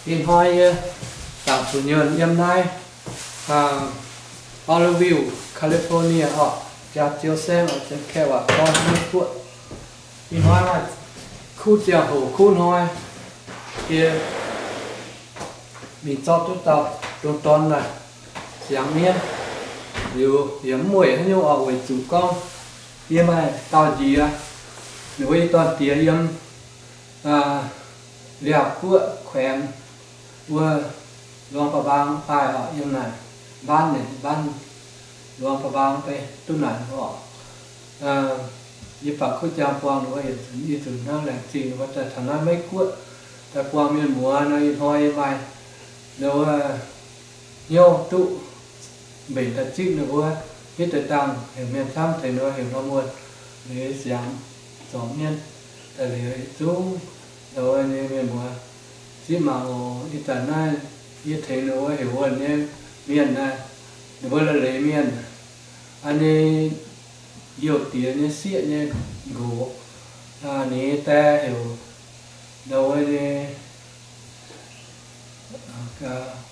in hoi tạm phụ nhân em nay Olive California họ cha chiếu xem ở trên khe và con nước cuộn in hoi mà khu chèo hồ khu hoi kia mình cho tôi tạo trong toàn này sáng miên điều hiếm mùi hay nhiều ở với chủ con kia mà tao gì à nếu toàn tía em đẹp cuộn khỏe vừa loang pa bang tai ở em này ban này ban loang pa bangไปตุ้นไหนhọยี่ปักเขาจามกวางหรือว่าเห็นถึงยี่ถึงนั่งแหลงจริงว่าแต่ฐานะไม่กวดแต่กวางมีหมัวในหอยไปแล้วโยตุเบ็ดตะจิ้งหรือว่าที่แต่ตังเห็นเมียนซ้ำแต่เนื้อเห็นน้ำมันหรือเสียงสองเมียนแต่เหลือจุ้งแล้วอันนี้เมียนหมัวที่มาโอ้ที่แต่นั่นยี่เทนหรือว่าเห็นวันนี้เมียนได้หรือว่าละเลยเมียนอันนี้nhiều tiếng như xịa như gỗ ní ta hiểu đâu ấy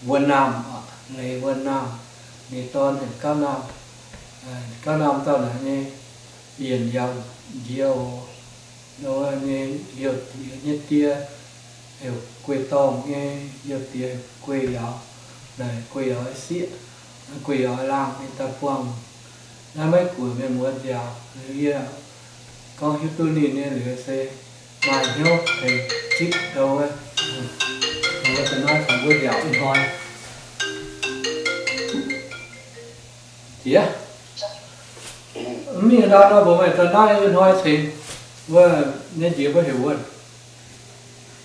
vườn nằm này vườn nằm ní ton thì cao nam tao là như biển dòng nhiều đâu ấy nhiều tiếng như tia hiểu quê tôm nghe nhiều tiếng quê đó này quê đó xịa quê đó làm người ta quăng nó mấy của mình muốn giàu người con hiếu tôi nhìn nên lửa xe bài hiếu thì chích đâu ấy người ta nói phải vui giàu thì thôi gì á mình đó nó bố mẹ ta nói thôi thì vừa nên chỉ có hiểu luôn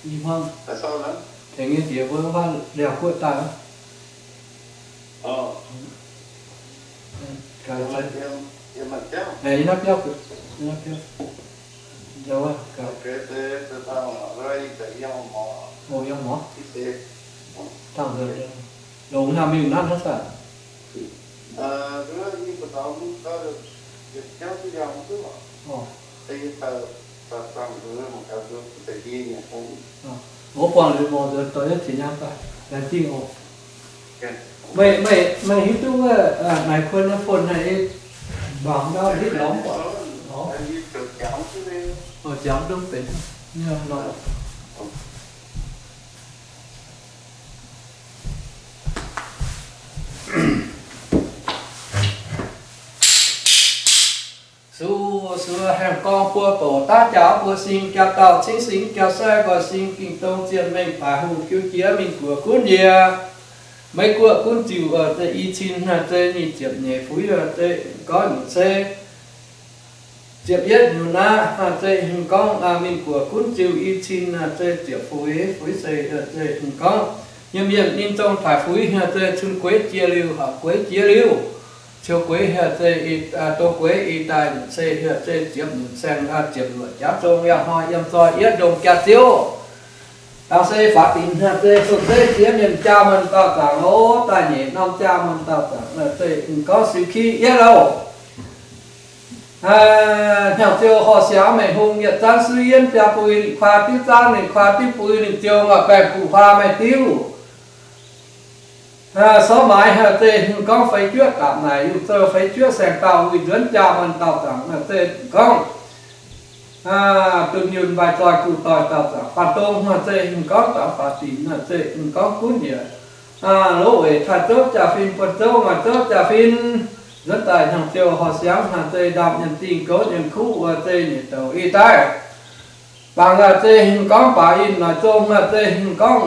đi không thì nghe chỉ có hoa đẹp của ta cái này nó kéo đâu á cái ô yong mỏ thằng rồi đồ nào mình nát hết rồi bố quan được một giờ tới chỉ nhau cả là chi ngộ mày hít tu này khôn nó phun này bằng đó hít lóng quá đó ở chấm đúng tính như nói xưa hàng con của tổ ta cháu của xin kéo tàu chính xin kéo xe gọi xin kinh tông tiền mình phải hùng cứu chia mình của cuốn gì mấy cuộc cũng chịu ở đây y chín là đây nhị chụp nhẹ phúi ở đây có những xe chụp nhất nhiều na là đây hình con mình của cũng chịu y chín là đây chụp phúi xe ở đây hình con nhưng miền ninh trong phải phúi là đây chung quế chia liu hoặc quế chia liu chiều quế là đây tô quế y tài những xe ở đây chụp những sen chụp lụa cháo trong nhà hoa yam soi yết đồng kia tiêu tao sẽ phát triển ra thế thực tế chỉ mình cha mình tao cả lỗ ta nhẹ năm cha mình tao cả là thế có sự khi yết đâu nhau tiêu họ xéo mày hùng nhiệt trang sư yên bia bùi khoa tiêu trang này khoa tiêu bùi này tiêu mà bè cụ khoa mày tiêu số máy là thế có phải trước cảm này dùng tơ phải trước sang tao người lớn cha mình tao cả là thế con tự nhiên bài tròi cụ tòi tạo ra phạt tôm mà chơi hình có tạo phạt tín là chơi hình có cuốn gì lỗ ấy thật tốt trả phim phật châu mà tốt trả phim rất tài thằng tiêu họ sáng là chơi đạp nhân tình cố nhân khu và chơi nhiệt tàu y tế bằng là chơi hình có bà in là tôm là chơi hình có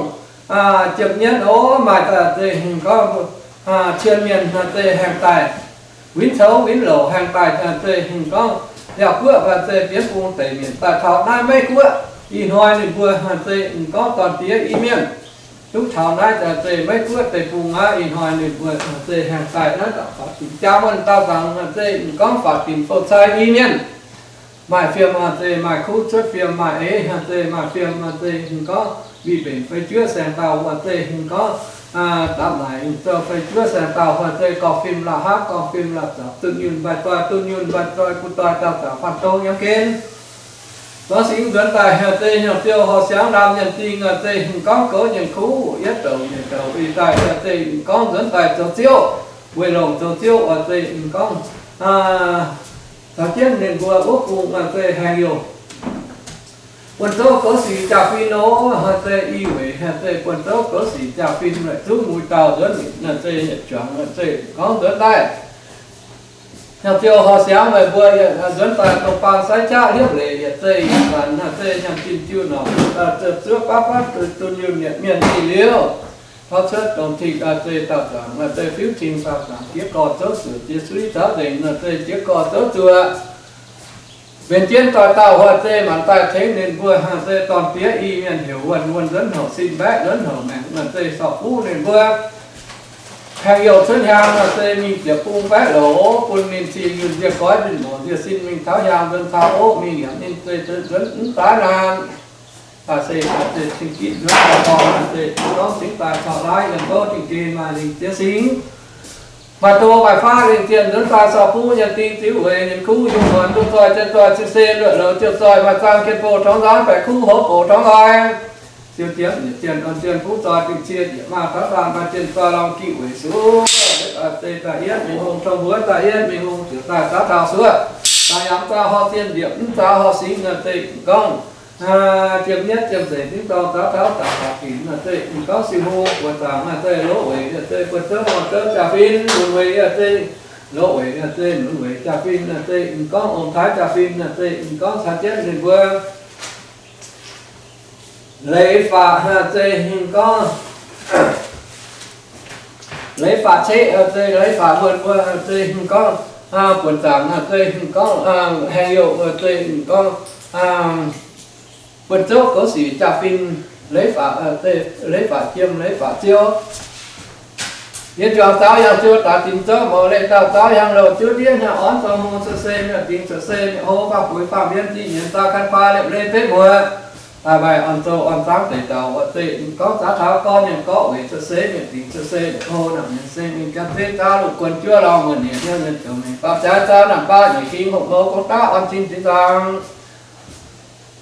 chụp nhất ố mà là chơi hình có chuyên miền là chơi hàng tài quyến xấu quyến lộ hàng tài là chơi hình có đeo cua và chơi biến cung tẩy miền ta thảo nai mấy cua y hoài thì vừa chơi có toàn tía y miền lúc thảo nai là chơi mấy cua tẩy cung y hoài thì vừa chơi hàng tài nó tạo phát triển cha mình tao rằng chơi có phát triển phổ sai y miền mãi phim mà chơi mãi khu xuất phim mãi ấy chơi mãi phim mà chơi có bị bệnh phải chữa sang tàu và chơi có tạm lại giờ phải chữa sang tàu và chơi có phim là hát có phim là tự nhiên bài toài cụ toài tàu cả phản tông nhắm kén có sinh dẫn tài hà tê nhà tiêu họ sáng làm nhận tin là tê có cỡ nhận khú yết đầu vì tài hà tê có dẫn tài cho tiêu quê lòng cho tiêu ở tê có đầu tiên nên vừa ước cùng là tê hàng nhiều quần tố có sĩ trà phi nó hà tê y huệ hà tê quần tố có sĩ trà phi lại thứ mùi tàu dẫn là tê nhật chuẩn là tê có dẫn tài theo tiêu họ sáng về vừa dẫn tài tổng pan sai cha liếc lệ hiện tây và là tây nhằm tin chưa nó từ trước bác từ nhiều miền thị liêu họ chết đồng thị là tây tạo sản là tây phiếu trình tạo sản chiếc cò tớ sửa chiếc suy tá định là tây chiếc cò tớ chùa bên trên tòa tàu họ tây mà tài thế nên vừa hàng tây toàn phía y miền hiểu quần dẫn họ xin bác dẫn họ mẹ là tây sọ phú nên vừa hàng nhiều thân hàng là tê mình chỉ cung vẽ lỗ quân mình chỉ dùng việc gói mình bỏ việc xin mình tháo hàng dân tháo ố mình hiểu nên tê dẫn tá nan và tê trình kỹ rất là to tê đó chính tài thọ lái gần có trình kỳ mà mình tiến sinh và tô bài pha lên tiền dẫn ta sọ phu nhận tin thiếu về những khu dùng hoàn tu soi chân soi trên xe lựa lỡ chiều soi mà sang kiên phô trống rán phải khu hộp cổ trống rán tiêu tiếng tiền còn tiền phú soi tình chia mà phát đàn và tiền soi lòng kỵ về xuống tê tại yết mình hùng trong bữa tại yết mình hùng tiểu tài tá thảo sữa tài ám ta ho tiền điểm ta ho xí là tê công tiệm nhất tiệm rể tiếng to tá thảo tạ kín là tê có siêu hô của tảng là tê lỗ về là tê quần tớ hoặc tớ trà phin buồn về là tê lỗ về là tê nụ về trà phin là tê có ổn thái trà phin là tê có sản chết liền vừa lấy phạt là tê hình có lấy phạt chế tê lấy phạt vượt qua tê hình có quần tảng là tê hình có hàng hiệu tê hình có quần chốt có sĩ trà phin lấy phạt tê lấy phạt chiêm lấy phạt chiêu hiện trường tao yang chưa ta tìm cho mở lên tao yang đầu chưa biết nhà ón cho hôn sơ xem là tìm sơ xem hô vào cuối phạm viên gì hiện ta căn pha lên phép mùa bài on tô on sáng để tàu và tê có giá tháo con nhưng có về sơ xế miền tìm sơ xế để hô nằm nhân xem mình căn phép ta lục quần chưa lòng mình hiện theo nhân kiểu này pháp trái ta nằm ba những khi hộp mơ có ta on xin tí rằng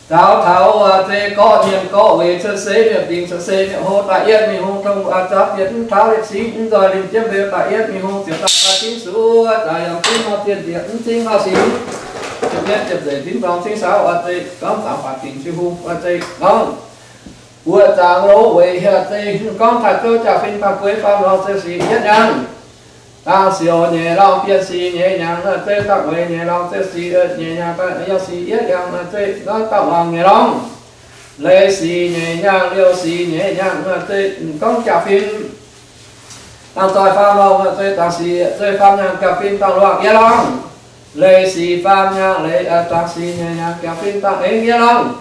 tháo tháo tê có nhiên có về sơ xế miền tìm sơ xế miền hô tại yên mình hô trong giáp tiến tháo liệt sĩ rồi liền tiếp về tại yên mình hô tiểu ta chính số tại làm tin họ tiền điện chính họ xí chụp nhất chụp để tính vòng chính sáu ở đây có tạo phạt tiền siêu hung ở đây không vừa trang lỗ về ở đây con thật cơ trả phim phạt quế phàm lo sẽ xí nhất nhang ta siêu nhẹ lòng biên xí nhẹ nhàng ở đây tặng về nhẹ lòng sẽ xí nhẹ nhàng ta yêu xí nhất nhàng ở đây nó tạo lòng nhẹ lòng lấy xí nhẹ nhàng liêu xí nhẹ nhàng ở đây con trả phim tăng tội phàm lo ở đây ta xí đây phàm nhàng trả phim tăng loạn nhẹ lòng lấy xì phàm nhang lấy tăng xì nhẹ nhàng cà phê tăng ấy nghĩa lòng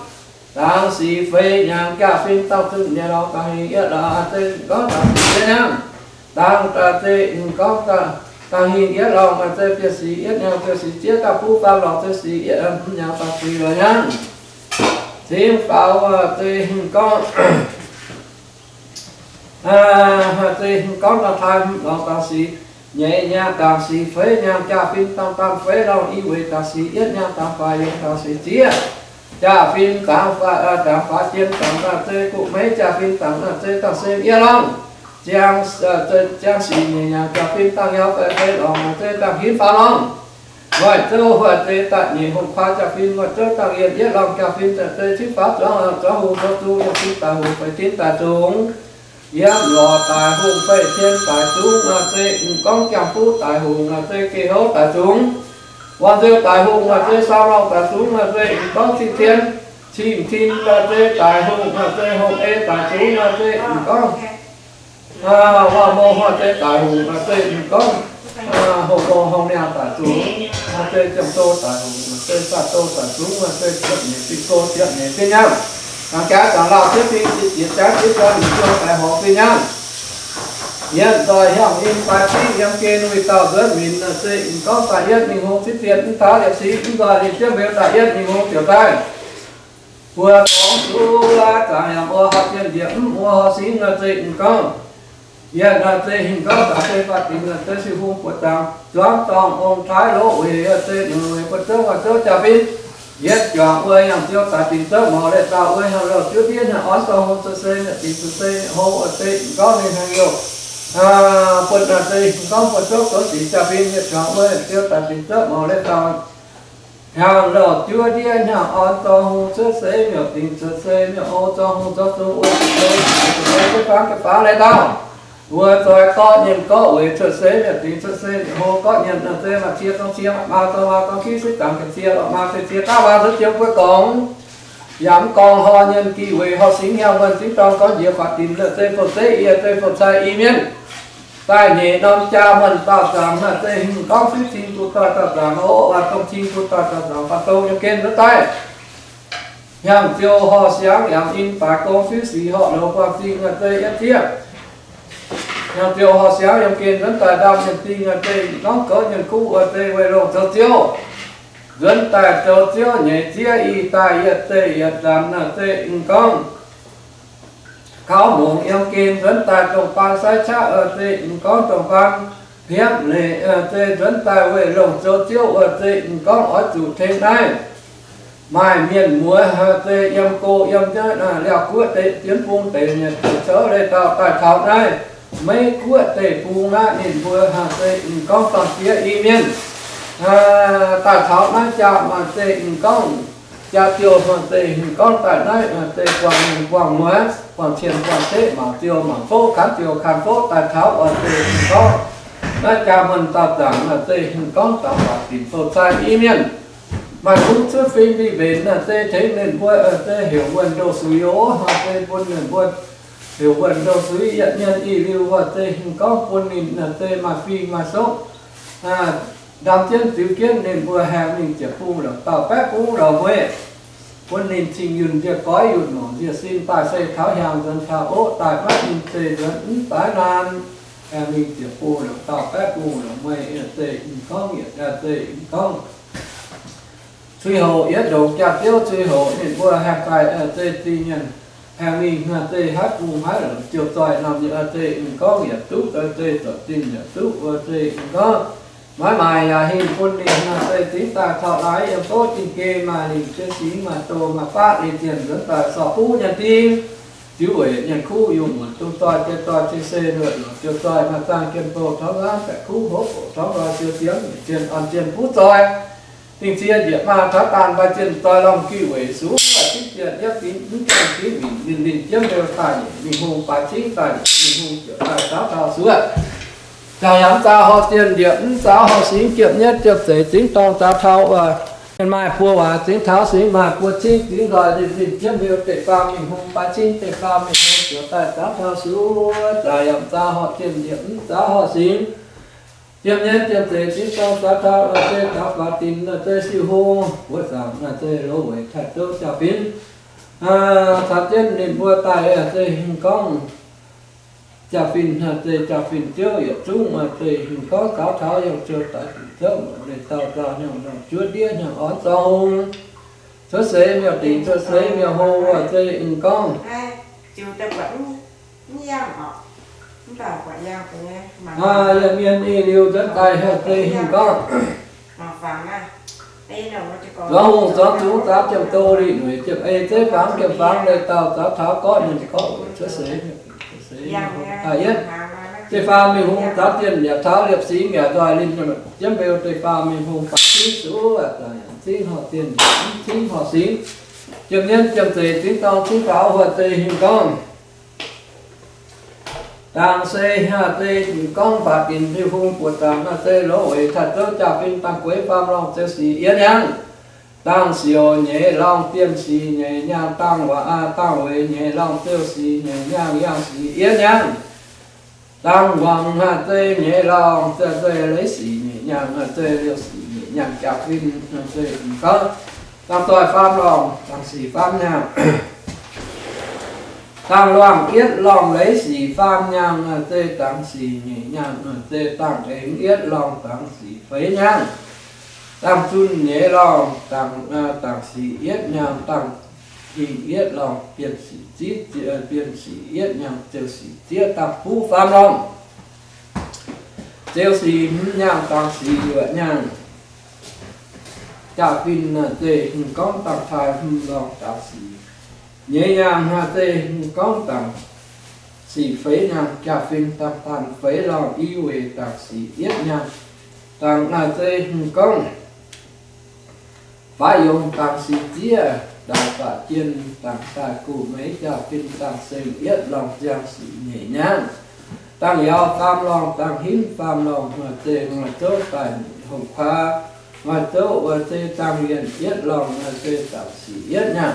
tăng xì phê nhang cà phê tăng tự nhẹ lòng tăng nghĩa là tê có tăng xì nhang tăng ta tê có tăng nghĩa lòng mà tê phía xì yết nhang phía xì chiết ta phú phàm lòng tê xì yết nhang tăng xì rồi nhang thêm pháo tê có tê có là tham lòng tăng xì nhẹ nhàng tăng sĩ phế nhàng cha phim tăng tăng phế đâu y về tăng sĩ yết nhàng tăng phai yết tăng sĩ chia cha phim tăng phai chiên tăng tăng tê cụ mấy cha phim tăng tê tăng xem yết long trang sĩ nhẹ nhàng cha phim tăng yếu tê lòng tê tăng hiến phá long rồi châu và tê tại nhị hồn phá cha phim và châu tăng yết yết long cha phim tê thuyết pháp cho hồn cho tu cho phim tài hồn phải tiến tài chúng yếm lò tài hùng phê thiên tài chúng là tê con chàng phú tài hùng là tê kỳ hốt tài chúng hoàn tiêu tài hùng là tê sao long tài chúng là tê con thiên thiên chim thiên là tê tài hùng là tê hùng ê tài chúng là tê con hoa mô hoa tê tài hùng là tê con hồng mô hồng nèo tài chúng là tê chầm tô tài hùng là tê sa tô tài chúng là tê chậm nhẹ tinh tô chậm nhẹ tinh nhau cá chẳng lao tiếp đi diệt trái tiếp ra những cho tại họ phi nhang hiện tại hỏng in tài sĩ em kê nuôi tàu rất mình là xây có tài yết mình hô xích tiền tháo đẹp sĩ rồi thì tiếp về tài yết mình hô tiểu tài vừa có su la cả nhà mua học tiền điểm mua họ xí là xây có hiện là xây hình có cả xây phát triển là xây sư hung của tàu doãn tòng ông thái lỗ về xây những người quân tớ và tớ trả phim Yết chọn ơi hàng tiêu tại tình tớ mò để tạo ơi hàng đầu trước tiên là ón sau hôn sơ xê là tình sơ xê hô ở tê có nên hàng nhiều phần là tê có một số có chỉ trả viên yết chọn ơi tiêu tại tình tớ mò để tạo hàng đầu chưa tiên hàng ón sau hôn sơ xê miểu tình sơ xê miểu hô sau hôn sơ xô ơi cái phá lấy tao vừa rồi có nhìn có ơi sơ xê miểu tình sơ xê hô có nhìn là tê mà chia không chia mà tao mà có khi sẽ tặng cái chia mà cái chia ta vào rất nhiều cuối cùng giảm còn họ nhân kỳ về họ sinh nhau vẫn chính trong có nhiều phát triển là tê phật tê ia tê phật sai y miên tại nhẹ non cha mình tạo rằng là tê hình có phí xin của ta tạo rằng nó và công chi của ta tạo rằng phát tô như kênh rất tay nhằm tiêu họ sáng nhằm in phải có phí sĩ họ nấu qua xin là tê ít thiết nhằm tiêu họ sáng nhằm kênh rất tài đam nhận tin là tê nó có nhân cũ ở tê về rồi cho tiêu dân tài cho tiêu nhẹ chia y tài yết tê yết rằng là tê công cáo muốn em kênh dân tài trong phan sai cha ở tê công trong phan hiếp lệ ở tê dân tài về lòng cho tiêu ở tê công ở chủ thế này mai miền múa ở tê em cô em chứ là leo cuối tê tiến phun tê nhật chớ đây tạo tài thảo này mấy cuối tê phun á nên vừa ở tê công toàn phía y miền tại thảo nói cha mà tê công cha tiêu mà tê công tại nói tê quảng mới quảng tiền quảng tê mà tiêu mà phố khán tiêu khán phố tại thảo ở tê công nói cha mình tạo rằng là tê công tạo phát triển phổ sai ý miền mà cũng chưa phim đi về là tê thấy nên vui ở tê hiểu quân đồ suy yếu hoặc tê quân nên quân hiểu quân đồ suy nhận nhân y lưu và tê công quân nên là tê mà phi mà sống đam chân tiểu kiến nên vừa hàng mình chỉ phu là tàu bếp phu là về quân nên trình yun việc có yun nó việc xin tài xây tháo hàng dân tháo ố tài bắt mình tề dẫn tái nan mình chỉ phu là tàu bếp phu là mày tề không nghĩa là tề không suy hồ yết đầu chặt tiêu suy hồ nên vừa hàng tài tề ti nhân hàng mình là tề hát phu hát là chiều toại làm như tề có nghĩa túc tề tự tin là túc tề có nói mày là hình quân đi là tây tính ta thọ lái em tốt trên kê mà hình chân xí mà tô mà phát đi tiền dẫn ta sọ phú nhân tin chứ bởi nhân khu dùng một tung toa trên xe nữa chiều toài mà tăng kiên tổ tháo ra tại khu hốt tháo ra chiều tiếng trên on trên phút rồi tình chia diệt mà tháo tàn và trên toài lòng kêu về xuống và tích tiền nhất tín những cái tí mình chiếm đều tài mình hùng phải chính tài mình hùng kiểu tài tháo xuống chào nhóm ta họ tiền điện giáo họ xính kiệm nhất tiếp tế tính tông ta thao và mai phua và tính tháo xính mà của chính tính rồi thì tình chiếm biểu tệ pha mình hùng ba chính tệ pha mình hùng kiểu tài ta thao xuống chào nhóm ta họ tiền điện giáo họ xính kiệm nhất tiếp tế tính tông ta thao ở trên ta và tin ở trên siêu hô của giảm là trên lỗ bởi thật tốt chào phiến thật trên nên vua tài ở trên hình công chà phìn tiêu hiểu chung mà tề hình có cáo tháo hiểu chưa tại thơm để tạo ra những chúa đĩa những ón sau chúa xế miêu tính chúa xế miêu hô và tề hình con chiều ta vẫn giam họ chúng ta quả giam của nghe miền y liêu rất tài hệ tề hình con mà phẳng à đây là nó chỉ có gió hùng gió chú tám chấm tô đi người chụp ê thế phán kiểm phán để tạo giáo tháo có những có chúa xế yết tây pha mình hùng tháo tiền đẹp tháo đẹp xí nghề rồi lên cho nó chấm bèo tây pha mình hùng phát xí số và xí họ tiền xí họ xí chấm nhân chấm tề tính tao xí pháo và tề hình con đang xây hà tề con phát tiền theo hùng của tàng hà tề lỗ ấy thật tốt chào phim tăng quế pham long tê xí yết nhang tăng siêu nhẹ long tiêm xì nhẹ nhàng tăng và tăng với nhẹ long tiêu xì nhẹ nhàng yang xì yết nhàng tăng hoàng hà tê nhẹ long tê lấy xì nhẹ nhàng hà tê liêu xì nhẹ nhàng chào phim hà tê có tăng tỏi pham lòng tăng xì pham nhàng tăng loang yết long lấy xì pham nhàng hà tê tăng xì nhẹ nhàng hà tê tăng đến yết long tăng xì phế nhàng tăng chun nhẹ lòng tăng sĩ yết nhàng tăng hình yết lòng biên sĩ tiết biên sĩ yết nhàng tiêu sĩ tiết tăng phú phàm lòng tiêu sĩ nhàng tăng sĩ yết nhàng chả pin tê con tặng thai lòng tạc xì nhẹ nhàng tê con tặng xì phế nhàng chả pin tặng tàn phế lòng yêu về tạc xì yết nhàng tặng tê con phải dùng tặng xì chia đại phạ chiên tặng tài cụ mấy chả pin tặng xì yết lòng giang xì nhẹ nhàng tăng yêu tam lòng tăng hiến tam lòng tê mà chốt tài hồng khoa mà chỗ tê tam hiền yết lòng tê tạo sĩ yết nha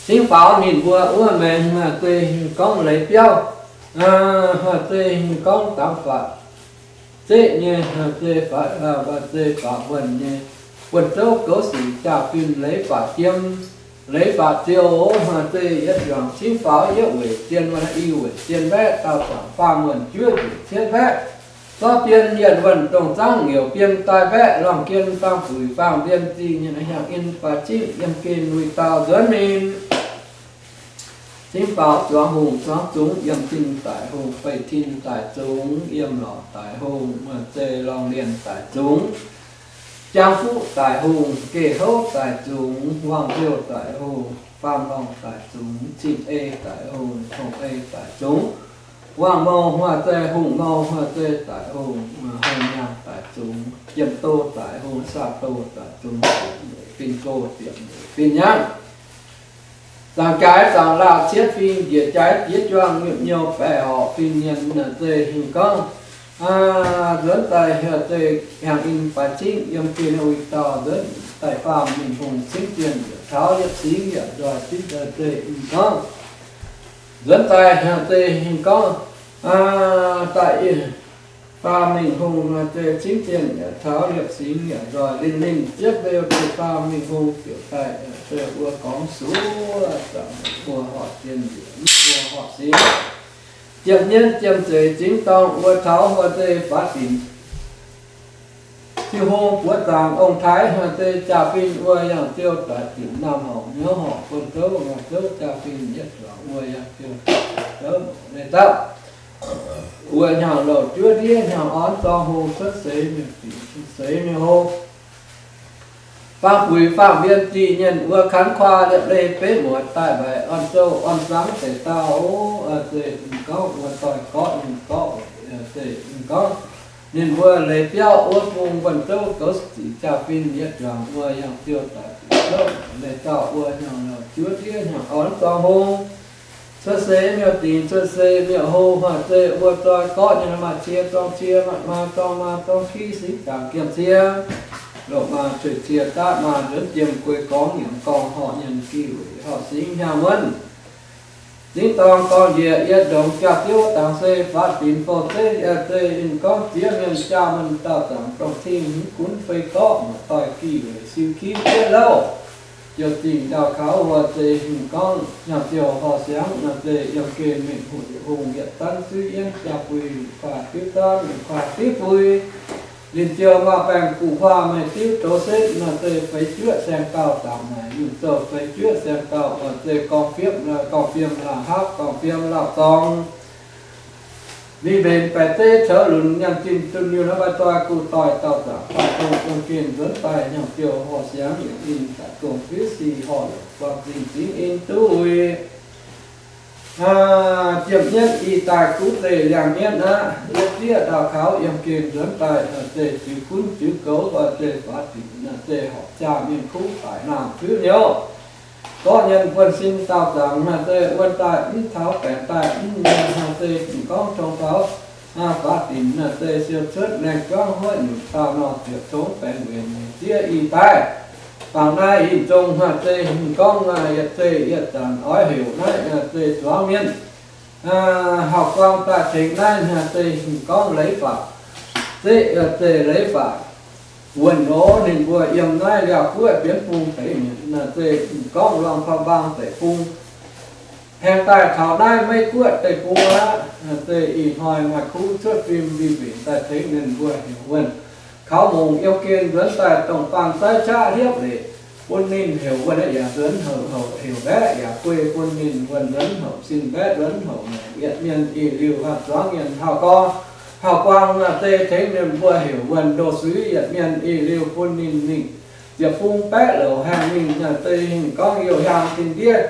chính bảo nhìn vua ua mình tê con lấy tiêu tê con tam phật tê như tê phải và tê phật quần như quần chỗ cố sĩ trả phim lấy phật chiêm lấy phật tiêu tê yết lòng chính bảo yết về tiên mà yêu về tiên vẽ tạo phẳng pha nguồn chưa thiên vẽ do tiên hiện vận tổng tăng nhiều tiên tai vẽ lòng kiên phang phủi phang tiên gì như này hàng in và chip em kiên nuôi tao dẫn mình chính bảo cho hùng cho chúng yếm tin tại hùng phải tin tại chúng yếm lọ tại hùng mà tê lòng liền tại chúng trang phụ tại hùng kề hốt tại chúng hoàng tiêu tại hùng phàm lòng tại chúng chim ê tại hùng hồng ê tại chúng hoàng màu hoa tê hùng màu hoa tê tại hùng hồng nhang tại chúng yếm tô tại hùng sa tô tại chúng pin cô tiệm pin nhang rằng trái rằng là chiết pin diệt trái chiết choang nguyện nhiều bè họ pin nhân là tê hình con dẫn tài tê hàng in phải chính yếm kia nuôi to dẫn tài phàm mình hùng sinh tiền tháo nhất xí nghĩa rồi chính là tê hình con dẫn tài tê hình con tại pha mình hùng tê chính tiền tháo liệp xí nghĩa rồi linh linh trước đây tê pha mình hùng kiểu tại tê ua con số của họ tiền của họ xí tiệm nhân tiệm chế chính tông ua tháo hoa tê phát triển tiêu hô của tàng ông thái hoa tê trà pin ua yang tiêu tại tỉnh nam hậu nhớ họ quân tớ mà tớ trà pin nhất là ua yang tiêu tớ để tạo ua nhà lầu chưa đi nhà ón to hồ xuất xế miền xế miền hồ phạm quỷ phạm viên trị nhân ua khán khoa đẹp lê phế một tại bài on châu on sáng thể tao tệ có ua tỏi có nhưng có tệ có nên ua lấy tiêu ua vùng vần châu có chỉ trà pin nhất rằng ua yang tiêu tại châu để tạo ua nhà lầu chưa đi nhà ón to hồ xuất xế miêu tín xuất xế miêu hô mà tê ua tỏi có nhưng mà chia mà trong khi xí cảm kiểm chia độ mà trời chia ta mà rất tiềm quê có những con họ nhân kỳ họ sinh nhà mân chính tòng con địa yết đồng cha tiêu tàng xê phát tín phổ tê tê in con tía miền cha mình tạo tàng trong thiên cuốn phê có mà tỏi kỳ siêu khí tiết lâu chiều tình đào khảo và tê hình con nhà chiều họ sáng là tê yếm kê miệng hùng hiện tăng suy yên cha quỳ và tiếp tan và tiếp vui liền chiều mà bèn cụ hoa mày tiêu trố xếp là tê phải chữa xem cao tạm này dùng tờ phải chữa xem cao và tê con phim là hát con phim là con vì bền phải tê trở lùn nhằm tin tương như nó bài toa cụ tỏi tạo giả và công kiên dẫn tài nhằm chiều họ sáng những in tại cùng phía xì họ và tình chính in tôi tiệm nhất y tài cú tề làng nhân nhất địa đào khảo yếm kiên dẫn tài tề chữ cún chữ cấu và tề phát triển tề họ cha miền khúc tại nam thứ nhiều có nhân quân sinh tạo rằng tề quân tài ít tháo kẻ tài ít nhân tề chỉ có trong tháo phát triển tề siêu xuất nền có hội những tao nọ tuyệt số kẻ nguyện địa y tài bằng nay hình trong tê hình con tê yết tàn ói hiểu này tê xóa miên học quan tại trình này tê hình con lấy phạt tê lấy phạt quần nó nên vừa yếm này là cuối biến phung thấy là tê hình con lòng pha bang tê phung hiện tại thảo đây mấy cuối tê phung á tê y hỏi mà khu xuất phim vì biển tại thấy nên vừa hiểu quần khảo mùng yêu kiên dẫn tại tổng phàng tay cha hiếp để quân ninh hiểu quân ấy giả dẫn hậu hiểu bé giả quê quân ninh quân dẫn hậu xin bé dẫn hậu này hiện miền y lưu hạt gió nghiền hào co hào quang tê thế nên vừa hiểu vần đồ sứ yết miền y liêu phun ninh ninh diệp phung bé lẩu hàng mình tê hình có nhiều hàng tình địa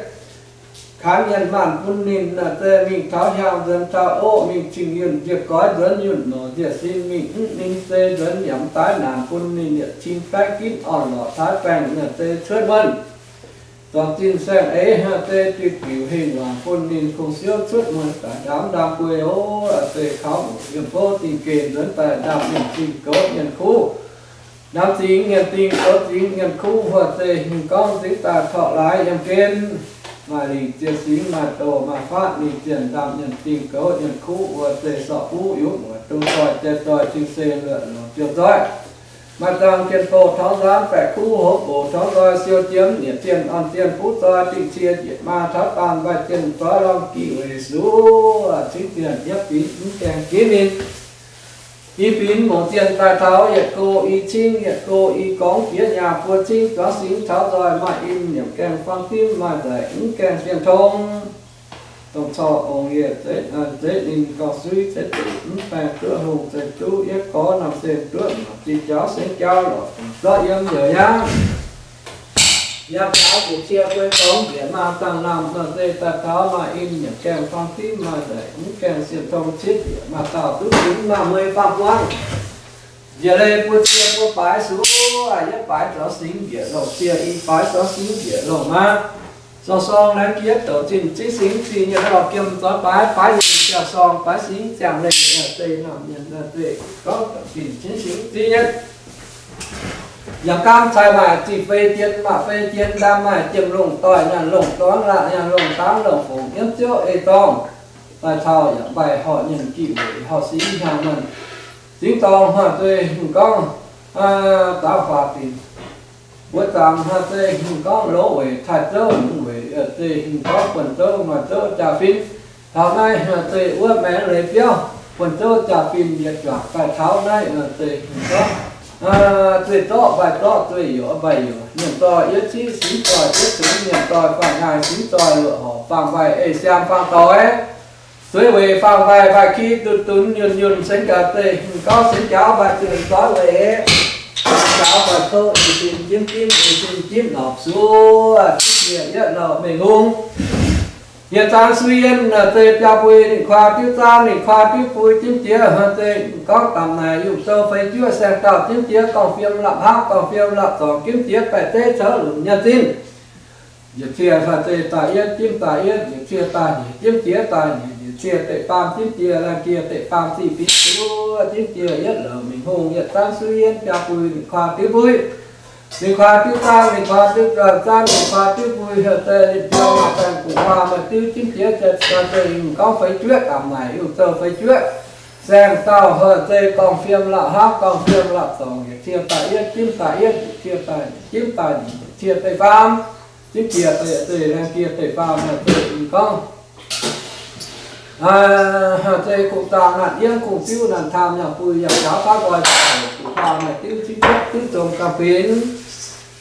kháng nhân màn phun ninh tê mình tháo hàng dân tháo ô mình trình yên diệp cõi dẫn yun nổ diệp xin mình ninh tê dẫn nhắm tái nàn phun ninh diệp chim phách kín ỏn lọ thái phèn tê thuyết vân toàn tin xem ấy tê tuyệt biểu hình và phun ninh không siêu suốt mà cả đám quê ô tê kháo một điểm vô tình kề dẫn tại đám nhận tình cấu nhận khu đám tính nhận tình cấu tính nhận khu và tê hình con tính ta thọ lái em kên mà lì chia xính mà tổ mà phát lì tiền đám nhận tình cấu nhận khu và tê sọ phú yếu và trung tòi tê tòi chinh xê lượn nó chưa tòi mà tăng kiên phổ tháo giám phải khu hộp bổ tháo roi siêu chiếm nhiệt tiền on tiền phú tòa trịnh chia nhiệt ma tháo tàn và tiền tòa long kỷ về số chính tiền nhấp phí kèm ký ninh y phín một tiền tài tháo nhiệt cô y chinh nhiệt cô y cóng phía nhà vua chinh có xính tháo roi mà in nhiệt kèm phong tim mà giải ứng kèm tiền thông tổng cho ông nghĩa thế nên có suy thế tự phải cửa hùng thế chú yết có nằm xem trước chỉ cháu sẽ cho đó yên nhớ nhá giáp cháu của chia quê cống để mà tăng làm tận tê ta cáo mà in những kèm phong tím mà để những kèm xuyên thông chết mà tạo tức tính mà mới phạm quan giờ đây bữa chia bữa bái xuống nhất bái cho xính địa đầu chia y bái cho xính địa đầu mà so song đáng kiết tổ trình chỉ xính thì như đó kiếm cho bái cho song bái xính chẳng lên tê làm nhận tê có tổ trình chính xính tí nhất nhà cam sai mà chỉ phê tiền mà phê tiền đam mà chìm lồng tỏi nhà lồng toán là nhà lồng tám lồng phủ nhất chỗ ê tông tại sao những bài họ nhận kỷ họ xính hàng mình tính tông họ tê con tạo phạt thì bữa tạm ha tê hình có lỗ về thay tớ về tê hình có quần tớ mà tớ trả phim thảo nay tê ua mẹ lấy phiếu quần tớ trả phim nhiệt quả phải thảo nay tê hình có tê to bài to tê yếu bài yếu nhận to yếu chí xí tòi tiết xí nhận tòi phải ngài xí tòi lựa họ phàng bài ê xem phàng tòi tê về phàng bài bài khi tụt tún nhường xanh cả tê hình có xanh cháo bài tê tòi về cháu và thơ thì tìm kiếm nộp xuống chiếc địa nhất là mình hung hiện tại xuyên là tê cha bùi định khoa tiêu tan định khoa tiêu bùi tím tía hơn tê có tầm này dùng sơ phải chưa xem tạo tím tía còn phim lạm hát còn phim lạm tổng kiếm tía phải tê chớ lủng nhân tin giờ chia phải tê tài yên tím tài yên giờ chia tài tím tía tài chia tệ phàm tím tía là kia tệ phàm thì phí số tím tía nhất là mình hùng hiện tại xuyên cha bùi định khoa tiêu bùi định khoa tiêu ta định khoa tiêu ta định khoa tiêu bùi hiện tại định tiêu mà thành của hoa mà tiêu tím tía cho tình có phải chuyện làm này yêu tơ phải chuyện xem tao hơn tê còn phim lạ hát còn phim lạ tổng chia tài yên tím tài yên chia tài tím tài chia tệ phàm tím tía tệ đang kia tệ phàm là tệ con tê cụ ta nạn yên cụ tiêu nạn tham nhà bùi nhà cháu các gọi của hoa mà tiêu chính thức tiêu trồng cà phê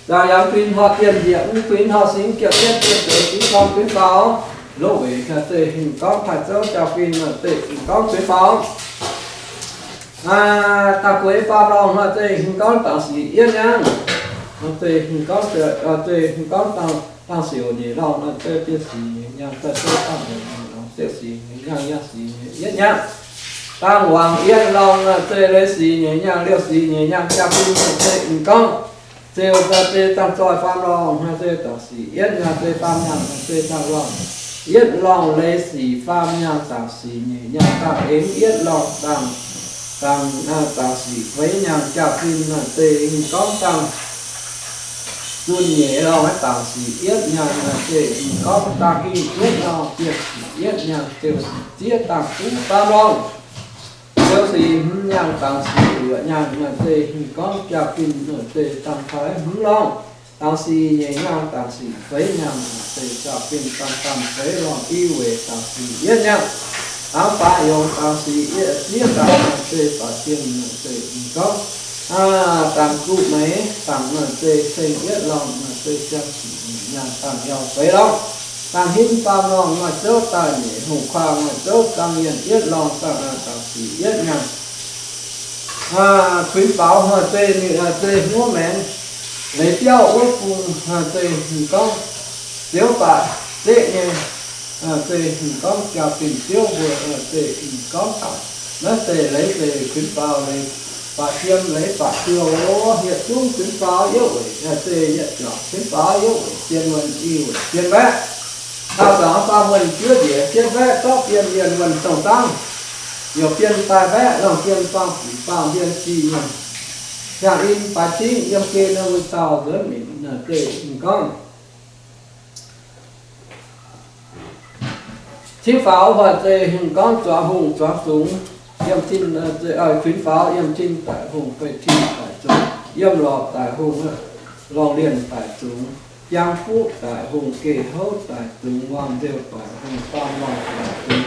là yang phim họ tiền diện phim họ xính kiểu tiền để phim con phim pháo lỗ về là tệ hình con phải cho chào phim là tệ hình con phim pháo ta quấy pháo lòng là tệ hình con tạo sĩ yên nhá tệ hình con tệ hình con tạo xỉu gì lòng là tệ tiền sĩ nhang tệ tạo tệ sĩ nhang sĩ yên nhá tăng hoàng yên lòng là tệ lấy sĩ nhang liêu sĩ nhang chào phim tệ hình con tê ta tê tam trôi phàm lòng ha tê tạo sĩ yết nhà tê phàm nhà tê tam lòng yết lòng lấy sĩ phàm nhà tạo sĩ nhẹ nhà tạo ếm yết lòng tăng tạo sĩ với nhà chào phim là tê hình có tăng luôn nhẹ lòng ấy tạo sĩ yết nhà tê hình có tăng khi yết lòng tiệt yết nhà tê tiết tăng cũng tam lòng tiêu sĩ nhang tăng sĩ lựa nhang tê hình con chào phim nửa tê tăng thái hứng long tăng sĩ nhẹ nhàng tăng sĩ với nhang tê chào phim tăng với lòng yêu về tăng sĩ yết nhang tăng phá yêu tăng sĩ yết tăng tê phá tiền nửa tê hình con tăng cụ mấy tăng nửa tê xây yết lòng nửa tê chào sĩ nhang tăng yêu với long tăng hin pa nong mà chớ ta nhỉ hùng khoa mà chớ tăng yên yết lòng tăng tăng chỉ yết nhang khuyến bảo hòa tê tê múa mẹn lấy tiêu ước cùng tê con tiêu bạc tê nhé tê con chào tình tiêu vừa tê con tạo nó tê lấy tê khuyến bảo lấy bà chiêm lấy bà tiêu hiện chung khuyến bảo yếu tê hiện nhỏ khuyến bảo yếu tiền mình yêu tiền bé tao đó tao mình chưa dễ tiền bé có tiền liền mình tổng tăng nhiều tiền tài bé lòng tiền bằng tiền chi nhỉ dạng in bà chi nhâm kê nó mới tao với mình tê con chiến pháo và tê con chó hùng chó súng yếm chinh khuyến pháo yếm chinh tại hùng phải chinh tại súng yếm lọt tại hùng lò liền tại súng giang phúc tại hùng kề hốt tại súng hoàng rêu tại hùng tam lòng tại súng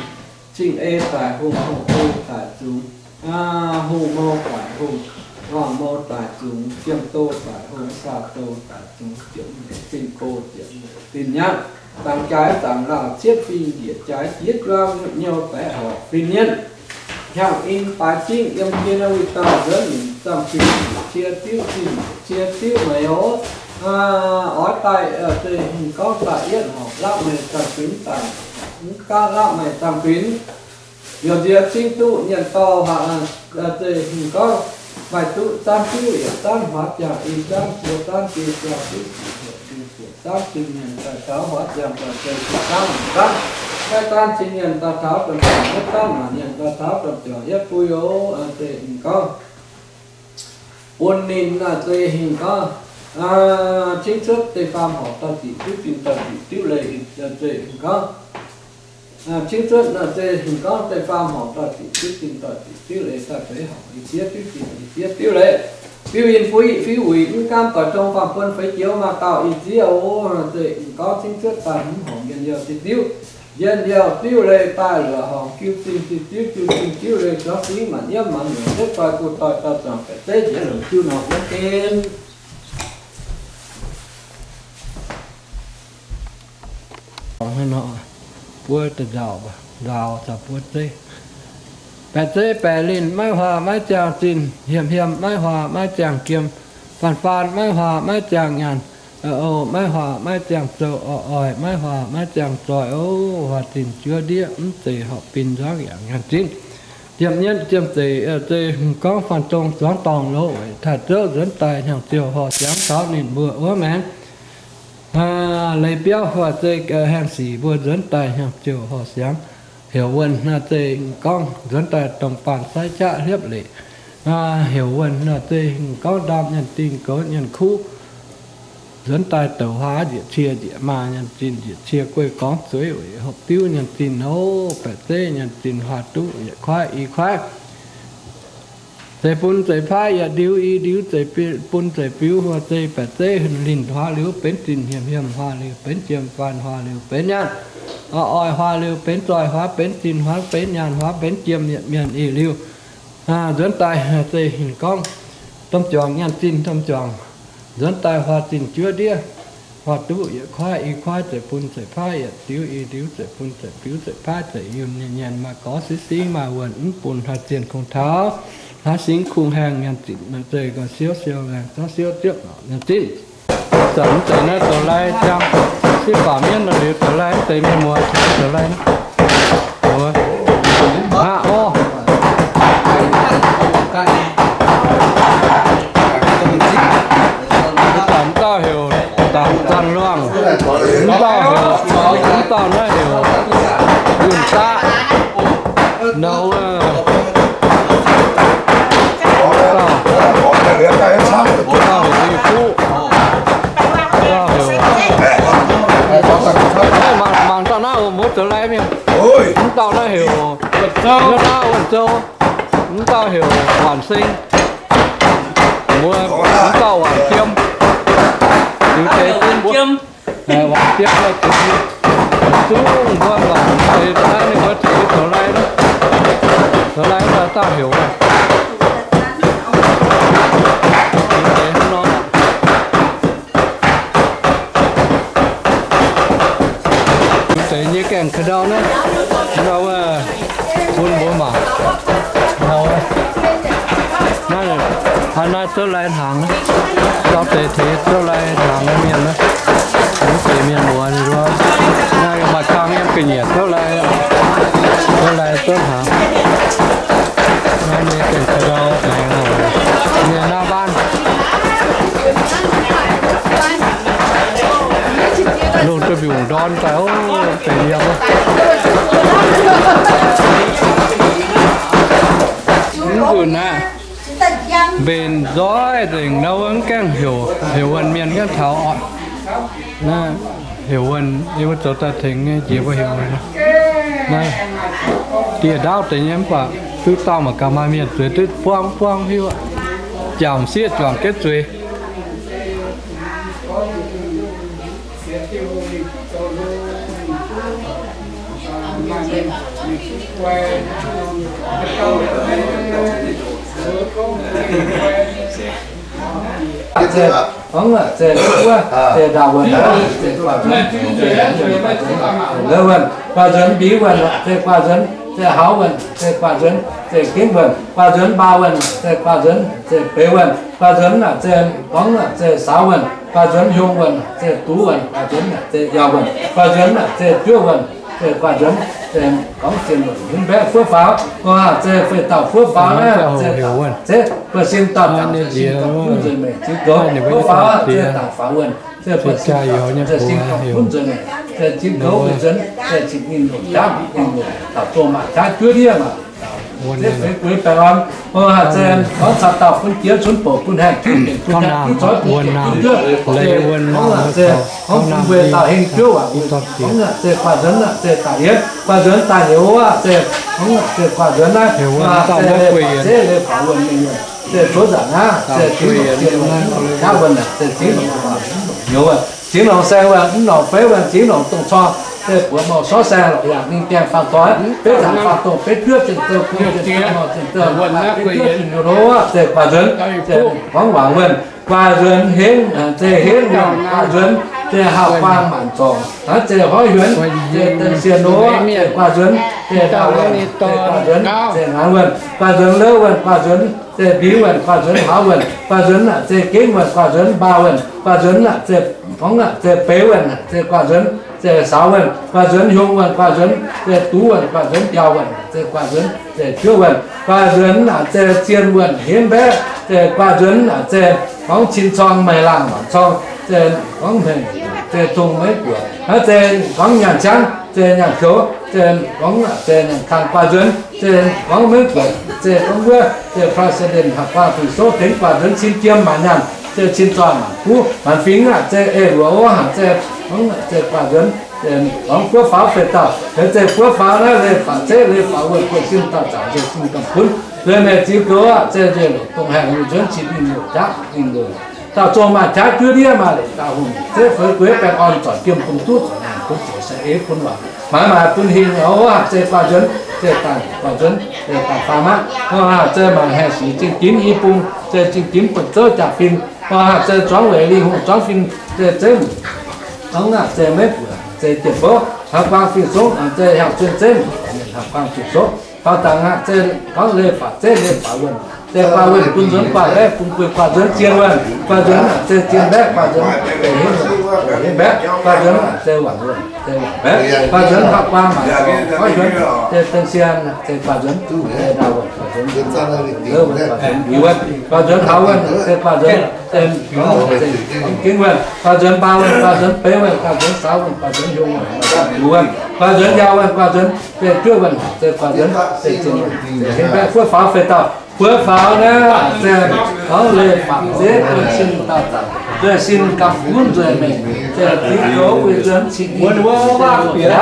chinh ê tại hùng hùng ô tại súng hùng mô tại hùng hoàng mô tại súng chiêm tô tại hùng sa tô tại súng chiếm chinh cô chiếm tin nhá tăng trái tăng là chiết phi địa trái chiết loang nhau tại họ phi nhân theo in phá chính em kia đâu tao rất mình tầm phi chia tiêu mấy hố ói tại ở đây hình có tại yết họ lạo mày tầm quyến tại các lạo mày tầm quyến nhiều việc sinh tụ nhận to hoặc ở đây hình có bài tụ tam tiêu để tam hóa trả in tam chiều tam tiêu trả tam trình nhận tại sáu hóa giảm và trời tam cái tan trình nhận ta tháo trong trò nhất tam mà nhận ta tháo trong trò nhất vui ố tệ hình có ôn nín là tệ hình có chính thức tệ phàm họ ta chỉ tiêu trình ta chỉ tiêu lệ tệ hình có chính thức là tệ hình có tệ phàm họ ta chỉ tiêu trình ta chỉ tiêu lệ ta phải học ý tiết tiêu trình tiêu lệ phiêu yên phi hủy những cam tỏi trong phạm quân phải chiếu mà tạo ý diệu tệ có chính thức ta hứng hỏng nhân nhiều thì tiêu dân điều tiêu lệ tài lửa hỏng kêu tiêu lệ cho phí mà nhớ mà người rất phải cụ tỏi ta chẳng phải tết dễ lượng tiêu nào cũng kênh hay nọ bữa từ rào chả bữa tê bè lên mai hòa mai chàng tin hiểm mai hòa mai chàng kiềm phàn mai hòa mai chàng nhàn mai hòa mai chàng trầu ỏi mai hòa mai chàng tròi hòa tin chưa đĩa tề họ pin giá dạng ngàn tin tiệm nhân tiệm tề có phản trong gió tòng lỗ thả trơ dẫn tài hàng chiều họ trắng sáu nên bữa ứa mén lấy béo hòa tề hàng xỉ bữa dẫn tài hàng chiều họ sáng hiểu quân là tề con dẫn tài tổng bản sai trả hiếp lệ hiểu quân là tề có đam nhân tin có nhân khu dẫn tài tàu hóa địa chia địa mà nhân tin địa chia quê có dưới học tiêu nhân tin hô phải tê nhân tin hoạt tụ địa khoai y khoai tề pun tề phai ya điếu tề pun tề piu hoa tề phải tê hình lìn hoa liễu bến tin hiểm hoa liễu bến chiêm quan hoa liễu bến nhăn ỏi hoa liễu bến tròi hóa bến tin hóa bến nhàn hóa bến chiêm miền y liễu dẫn tài tề hình con tâm tròn nhân tin tâm tròn dẫn tài hoa tin chưa đĩa hoa tụ địa khoai y khoai tề pun tề phai ya điếu tề pun tề piu tề phai tề yun nhàn mà có xí mà quần pun hoa tiền không tháo há xính khung hàng ngàn tỷ mà trời còn siêu ngàn nó siêu trước ngàn tỷ dẫn tới nó tổ lai trong xí bảo miên là điều tổ lai tới miền mùa tổ lai mùa ô tạm tao hiểu tạm chân loang chúng tao nó hiểu đường ta nấu mang tao nó một trở lại miệng chúng tao nó hiểu vật châu chúng tao hiểu hoàn sinh mua chúng tao hoàn chiêm như thế chiêm hoàn chiêm là chú mua hoàn thì ra thì có thể trở lại là tao hiểu rồi tự nhiên càng khởi đầu nữa đâu buôn bố mà đâu nói là hắn nói tôi lại hàng đó đâu để thế tôi lại hàng ở miền đó lúc về miền mùa thì rồi nay mà khang em kinh nhiệt tôi lại tôi hàng nói càng khởi đầu này rồi miền Na Ban luôn tôi bị đòn kéo phải điệp những vườn à bên gió thì nấu ứng càng hiểu hơn miền các thảo nè hiểu hơn nhưng mà chỗ ta thỉnh chỉ có hiểu rồi nè tiền đau tự nhiên quả cứ tao mà cầm miền dưới tới quang hiu chạm xiết chạm kết dưới Vâng ạ, thế quá, thế đào vườn đó, thế quả dẫn, lơ vườn, quả dẫn bí vườn, thế quả dẫn, thế háo vườn, thế quả dẫn, thế kiến vườn, quả dẫn ba vườn, thế quả dẫn, thế bế vườn, quả dẫn là thế vâng là thế sáu vườn, quả dẫn hung vườn, thế tú vườn, quả dẫn là thế giàu vườn, quả dẫn là thế chúa vườn, thế quả dẫn, thế có tiền vườn, những bé phước pháo, qua thế phải tạo phước pháo đấy, thế phải xin tạo tạo xin tạo rồi mình chỉ có phước pháo, thế tạo pháo vườn, thế phải xin tạo, thế xin tạo phước rồi này, thế chỉ có người dân, thế chỉ nhìn một trăm nhìn một tạo cho mà trái chúa đi mà. Thế phải quý bà con, thế có sắp tạo phân chia xuống bộ quân hẹn quân hẹn cứ chói quân nào lấy quân nào không về tạo hình trước à không là thế quả dẫn là thế tạo yết quả dẫn tạo hiếu à thế không là thế quả dẫn này thế để phá quân mình thế số giảng á thế chính là tiền cá quân này thế chính là nhiều rồi chính là xe và nó phế và chính là tổng so thế của màu xóa xe là dạng ninh kèm phạt tối phế thẳng phạt tổ phế trước trên tơ phế trên tơ phế trước trên nhiều đó thế quả dẫn thế phóng hỏa vườn quả dẫn hiến thế hiến quả dẫn thế hào quang mạn tròn thế hói huyến thế tân xiên đó thế quả dẫn thế đào vườn thế quả dẫn thế ngán vườn quả dẫn lỡ vườn quả dẫn thế bí vườn quả dẫn háo vườn quả dẫn là thế kiến vườn quả dẫn ba vườn quả dẫn là thế phóng là thế phế vườn thế quả dẫn thế sáu vườn quả dẫn hung vườn quả dẫn thế tú vườn quả dẫn giàu vườn thế quả dẫn thế chúa vườn quả dẫn là thế chiên vườn hiến bé thế quả dẫn là thế phóng chín son mày làm bản son thế phóng thế thùng mấy của thế phóng nhà trắng thế nhà khiếu thế phóng là thế thằng quả dẫn thế phóng mấy của thế phóng vua thế president học qua từ số tính quả dẫn xin chiêm mà nhàn thế xin toàn mà cú mà phím là thế euro hả thế phóng là thế quả dẫn thế phóng phước pháo phải tạo thế phước pháo đó để phá thế để phá vượt cuộc xin tạo trả để xin cầm cuốn rồi này chỉ có thế để tổng hàng người dân chỉ đi một chắc đi người tạo cho mà trái chưa đi mà để tạo hùng thế với quế bèn on chọn kiêm công tốt chọn hàng cũng chỉ sẽ ép quân vào mà quân hình nó thế quả dẫn thế tài quả dẫn thế tài phá mát thế mà hệ sĩ trên kín y pung thế trên kín quật tơ trả phim thế chọn về đi hùng chọn phim thế ông là thế mấy thế tiền bố học quang phim số thế học chuyên trên học quang phim số họ tặng thế có lệ phạt thế lệ phá quân thế qua quân quân dẫn qua đấy quân qua dẫn chiên quân qua dẫn là thế chiên bé qua dẫn để hết bé qua dẫn là thế quản luôn thế bé qua dẫn học qua mà có dẫn thế tân xiên thế qua dẫn thế đào quân qua dẫn lơ quân qua dẫn nhiều quân qua dẫn tháo quân thế qua dẫn thế kiến quân qua dẫn ba quân qua dẫn bé quân qua dẫn sáu quân qua dẫn dung quân qua dẫn giao quân qua dẫn thế chưa quân thế qua dẫn thế chiên quân thế bé phước pháo phê tao phước pháo đó thế có lệ phạm dễ quân xin tao tạo rồi xin cầm cuốn rồi mình thế tí cố với dân xin quân vô ba phía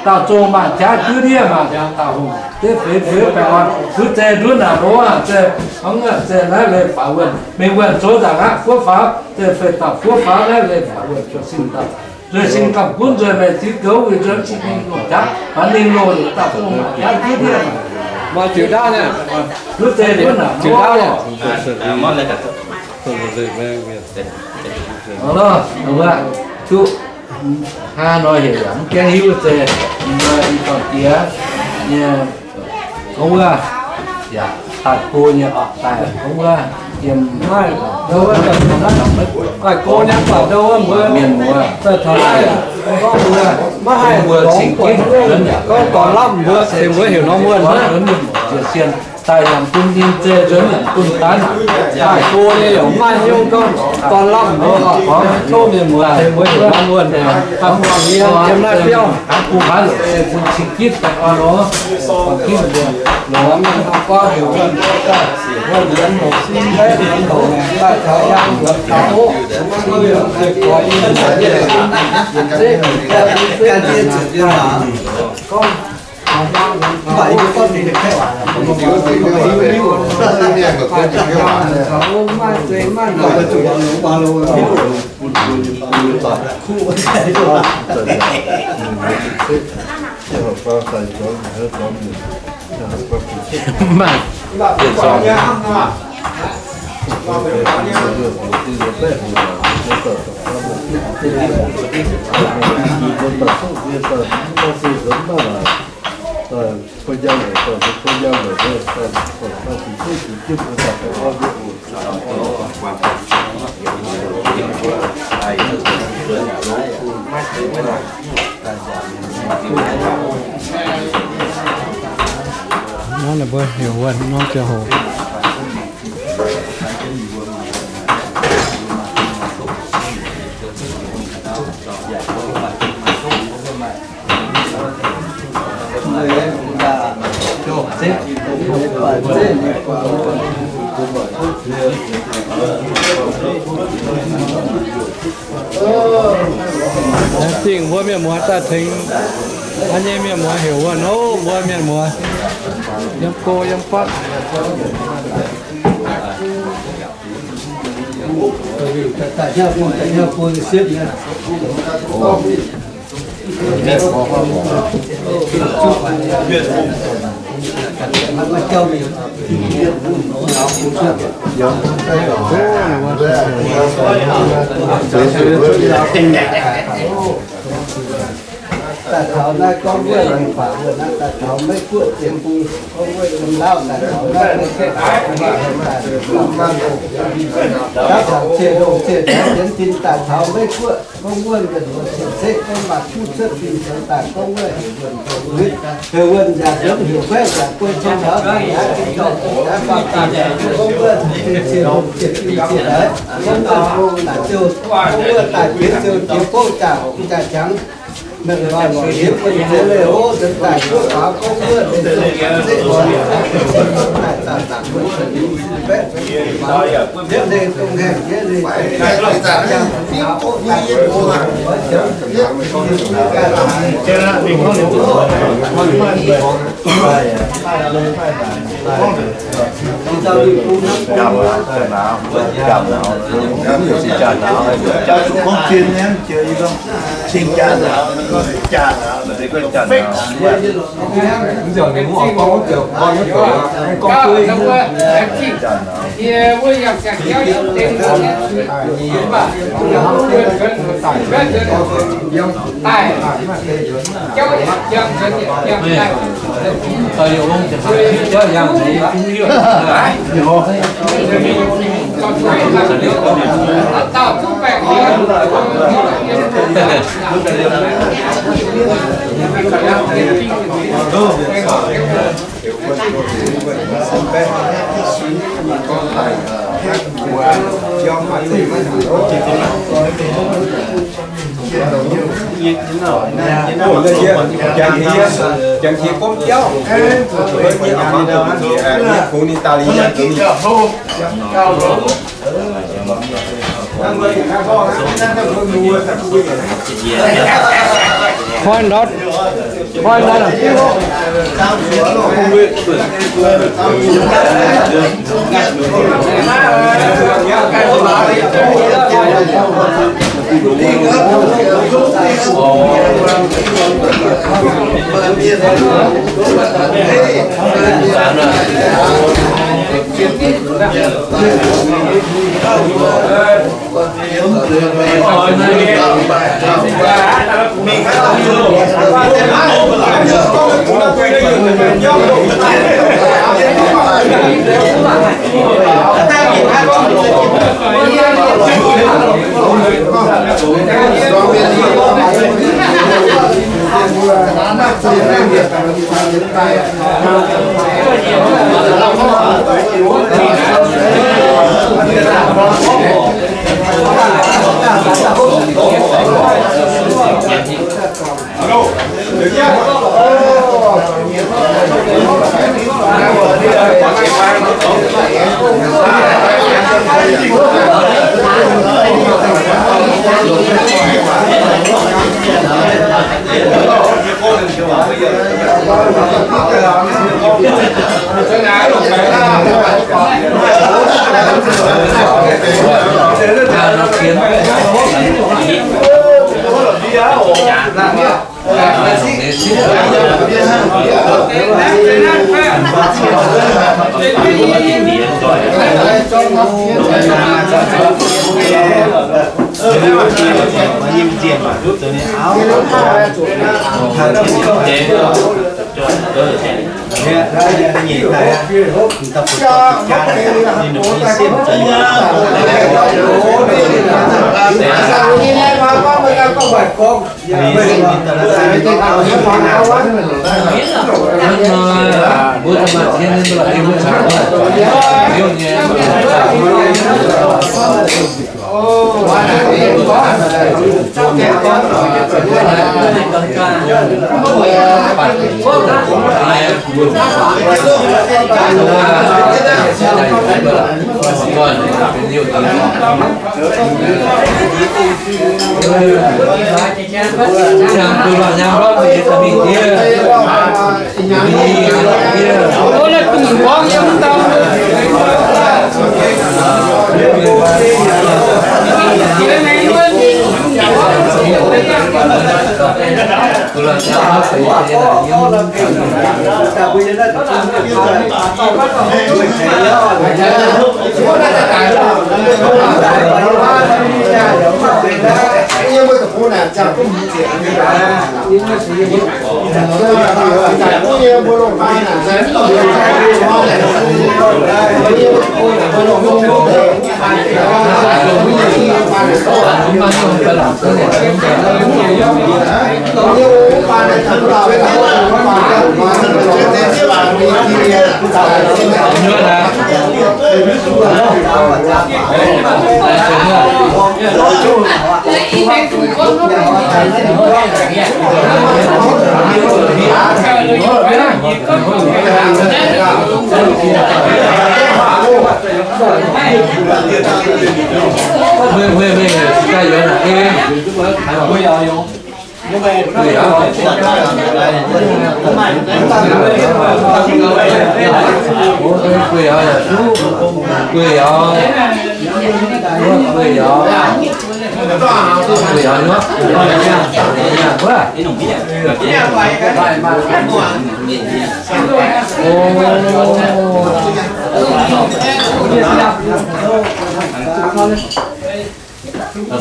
tao cho mà cha cứ đi mà tao hùng thế phía bạn cứ thế luôn là đó thế không là thế lấy lệ phạm quân mình quân số rằng á phước pháo thế phải tạo phước pháo lấy lệ phạm quân cho xin tao rồi xin cầm cuốn rồi mình tí cố với dân xin một chắc hắn nên rồi tao cho mà cha cứ đi mà chịu đau nha lúc thế luôn là chịu đau nha món lên đặt đó đúng rồi chú nói hiểu lắm cái hữu thế mà đi còn tía nha không ra dạ tại cô nhà ở tại không ra tiền mai đâu có cần nó làm mất phải cô nhắc vào đâu có mưa miền mùa phải thở lại có mưa mà hai mùa chỉnh kinh lớn nhỉ có còn lắm mưa thì mới hiểu nó mưa nữa lớn nhỉ chuyện xiên tại làm cung tin chơi lớn nhỉ cung tán phải cô như hiểu mai nhiêu con còn lắm mưa có chỗ miền mùa thì mới hiểu nó mưa này không còn như em nói phiêu các cô bán rồi cung chỉnh kít tại nó còn kít được nó mình không có hiểu hơn hơn dẫn một xin thế dẫn đầu này lại thời gian được tháo bây giờ có ý con vậy con thì được thế à? mà tiền sòn nó là bơi hiểu quên nó chưa hồ tiếng bữa miền mùa ta thấy anh em miền mùa hiểuว่า nó bữa miền mùa yếm cô yếm phát tại sao cô xếp nhá mà châu mình tại thảo nay con quên rồi phải rồi na tại thảo mấy cuộn tiền phu con quên làm lao tại thảo nay mấy cái làm mang các thằng chế độ chế đến tin tại thảo mấy cuộn con quên gần một xếp con mặt chút rất tin tại con quên biết hiểu quên giả giống hiểu phép giả quên trong đó đã kinh trọng đã phạm tại con quên chế độ chế đấy con quên tại tiêu con quên tại tiêu cô trà trắng mình gọi là hiệp mình thế này ô đến tại chỗ phá công mưa để tự dễ gọi tại tạm tạm mình phải đi vét vét lên công hẹn vét lên cái loại giả ra phím cốt như yên vô mà cho nên mình không được không chuyên nhé chưa đi không xin cha nào có thể cha nào để có cha nào giờ cái con có kiểu con nó kiểu con tươi thì bây giờ sẽ kéo đến tiền mà tài kéo dân thời hiệu không chẳng hạn chứ rằng thì cũng hiểu tạo sức khỏe chẳng chỉ có cháu với những anh đâu phụ nữ ta lý dân tự nhiên khoan đó là cái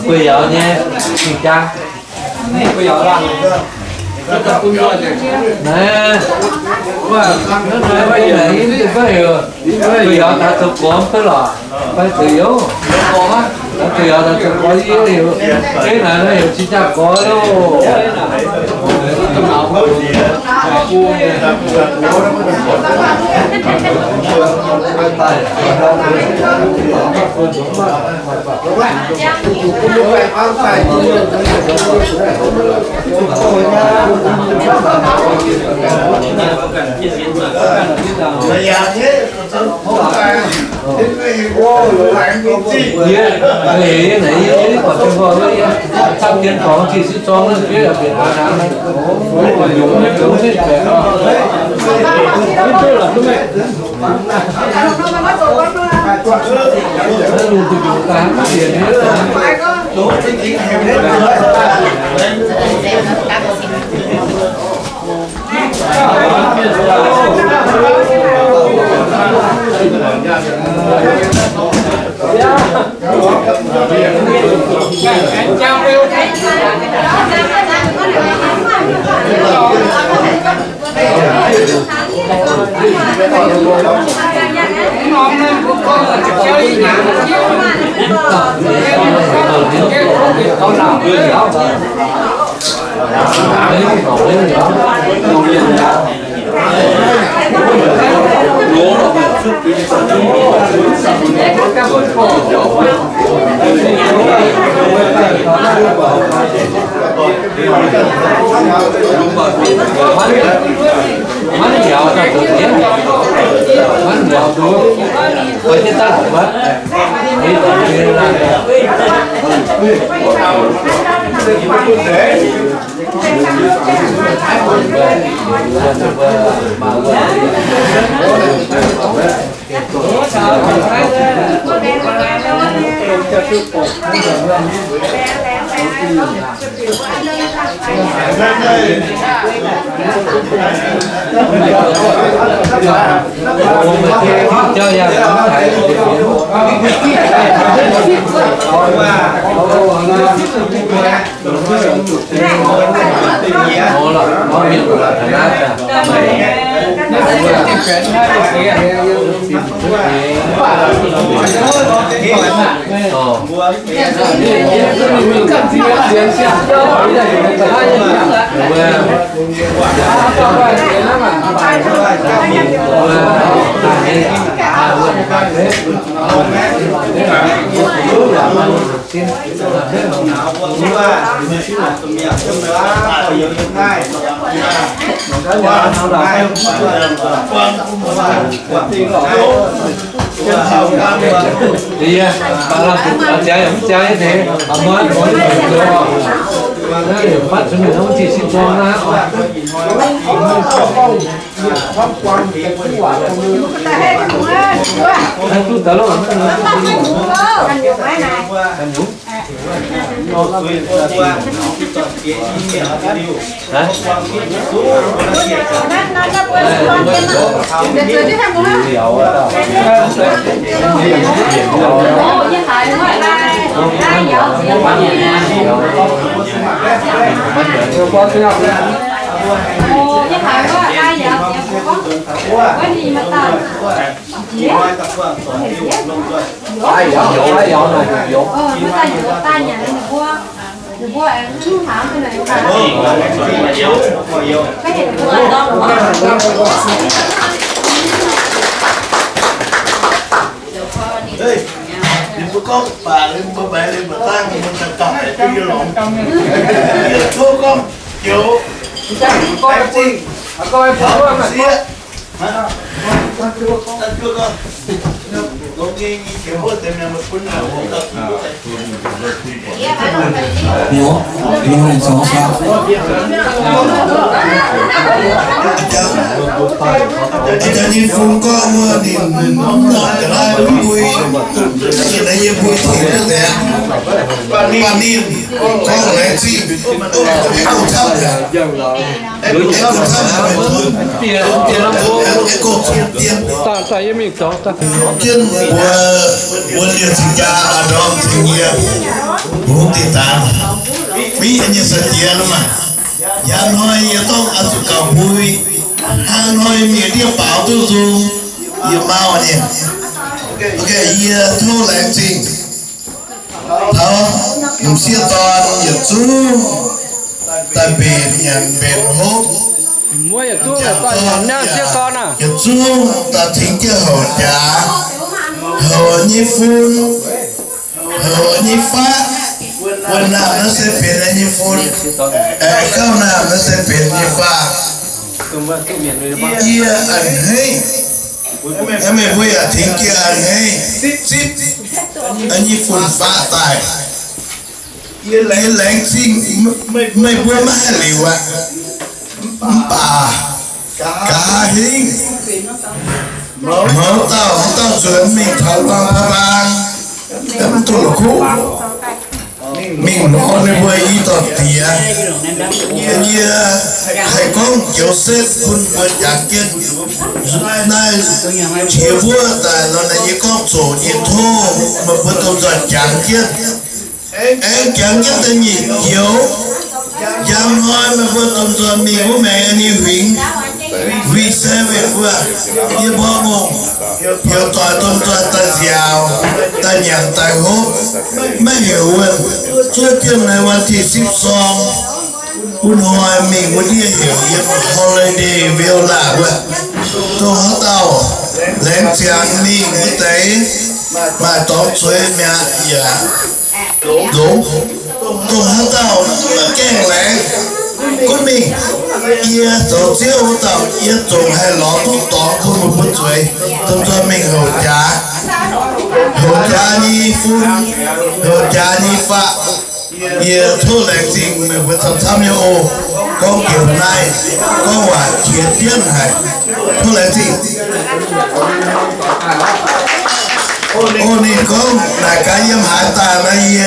quỳ ở nha chị Trang bây giờ là rất là vui rồi nè bây giờ thì có hiểu bây giờ ta thực có cái là phải tự yếu bây giờ ta thực có gì hiểu cái này nó hiểu chị Trang có đâu cái này còn chưa có cái tham kiến có chỉ sẽ cho nó cái là việc làm này còn dùng hết đúng hết về nó là đúng đấy nó dùng từ chúng ta tiền hết rồi น้องนั่นก็จะเจออีกอย่างเดียวเขาหลับเลยเขา มันเหี่ยวจะถูกเลี้ยงมันเหี่ยวดูไปที่ตั้งวัดนี่ตอนนี้เราเจ้าอย่างไทยโอ้ล่ะน้องมีหลักฐานจ้ะđi bà làm chạy thế bà mới có được phát cho người không chỉ xin cho nó anh tu tớ luôn chứ phải có ai vậy có cái gì mà tao ai dọn này dọn người ta dựa tay nhà này được qua em chú thảo cái này cái gì được qua đó Đừng có bà lên bà bè lên mà tan thì mình sẽ cầm cái kia lộn. Thua con chịu. coi gì coi phụ mà Ăn chưa con? Có nghe kiểu bữa tìm nào mà quân nào không tập. Ủa? Đi lên số sao? Cho nên phun có mưa thì mình không đợi lại vui. Hiện nay như vui thì nó đẹp. Bạn đi con lại gì? Không sao được. Em không sao được. tiền lắm Em cô tiền. ta em mình cho ta Chân của liệt sinh ra ở đó thì nhiều. Bố thì ta. Vì anh như sạch tiền mà. Nhà nóiต้องอสุกาบุยฮานอยมีเดียวเปล่าตู้ซูอย่าเมาเนี่ยโอเคเยี่ยทูแรงจริงเขาหนุ่มเสียตอนอย่าจู้แต่เป็นอย่างเป็นฮก mua ya tu ya ta nhà nè chia con à อย่าจู้แต่ทิ้งเจ้าหัวจ๋าหัวยี่ฟุ้นหัวยี่ฟ้าวันน้ำนั่นจะเป็นยี่ฟุ้นข้าวน้ำนั่นจะเป็นยี่ฟ้าเยี่ยอันให้ถ้าไม่พูดอย่าทิ้งเกี่ยอันให้ซิดอันยี่ฟุ้นฟ้าตายเยี่ยแรงจริงไม่พูดมาหรือวะป่ากาหิงเมื่อเต้าสวนมีทางวางพลังแต่มันตัวละคู่มิ่งนอนในวัยอีต่อเตียเยี่ยให้กองเกี่ยวเส้นคุณเปิดอยากเกินนายเชี่ยววัวแต่เราในยี่กองโสดยี่โทมาเปิดตัวจัดจังเกินจังเกินแต่ยี่เกี่ยวยามน้อยมาเปิดตัวมีผู้แม่อันนี้วิ่ง vì xe về vừa như bao ngộ hiểu tòa tôn tòa ta giàu ta nhạc ta hốt mới hiểu quên chưa tiên nàyวันที่12คุณหอยมีวันที่hiểuยัง holiday เวลาเว้ยตัวเขาเต่าแรงเสียงมีวันไหนมาต้องช่วยเมียอย่าหลงตัวเขาเต่าแกล้งแรงคุณมีเอียตัวเจ้าเต่าเอียจงให้หลอทุกตอนคุณมาพูดช่วยตัวไม่หัวใจหัวใจนี่ฟุ้งหัวใจนี่ฟ้าเอียทั่วแหล่งจริงไม่ว่าทำยังโอก็เกี่ยวในก็ว่าเขียนเตี้ยนให้ทั่วแหล่งจริงโอ้นี่ก็นายกายยังหาตาไม่เอีย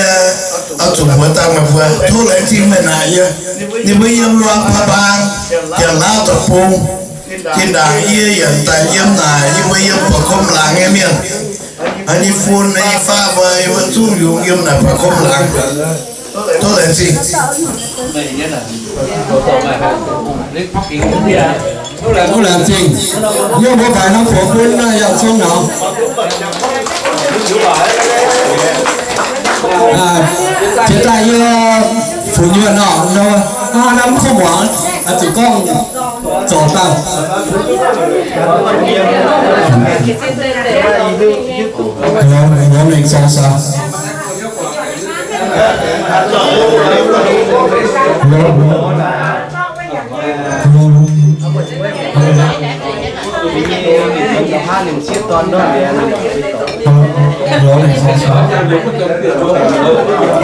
เอาจุ่มหัวตามาเพื่อทั่วแหล่งจริงไม่นายเยอะนี่ไม่ยังรวงพะบางจะเล่าตะปูที่ด่างเอียอย่างแต่เยี่ยมนายยังไม่ยังประคมหลังเงี้ยอันนี้ฟูนอันนี้ฟ้าใบมันสู้อยู่เยี่ยมนายประคมหลังตัวไหนสิ都冷静，要不把那火锅那要冲了。现在要福院了，那那不玩，只讲走到。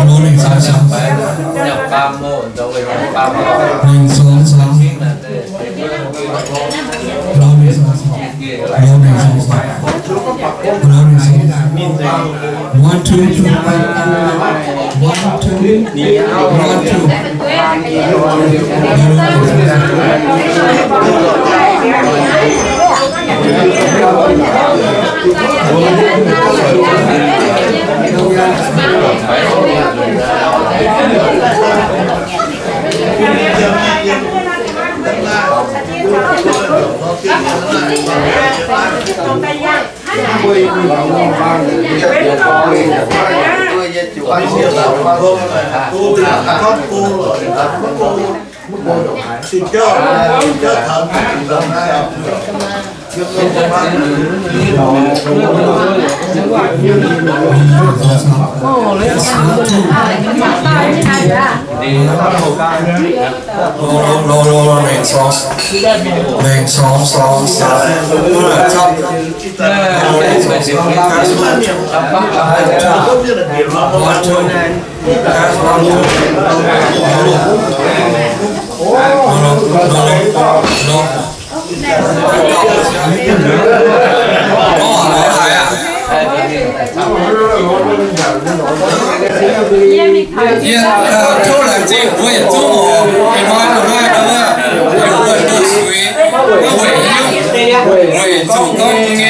我明白啥。One, two, three. 1, 2, สุดยอดสุดยอดทำ突然间我也做我妈的话的话有问都属于我也做工业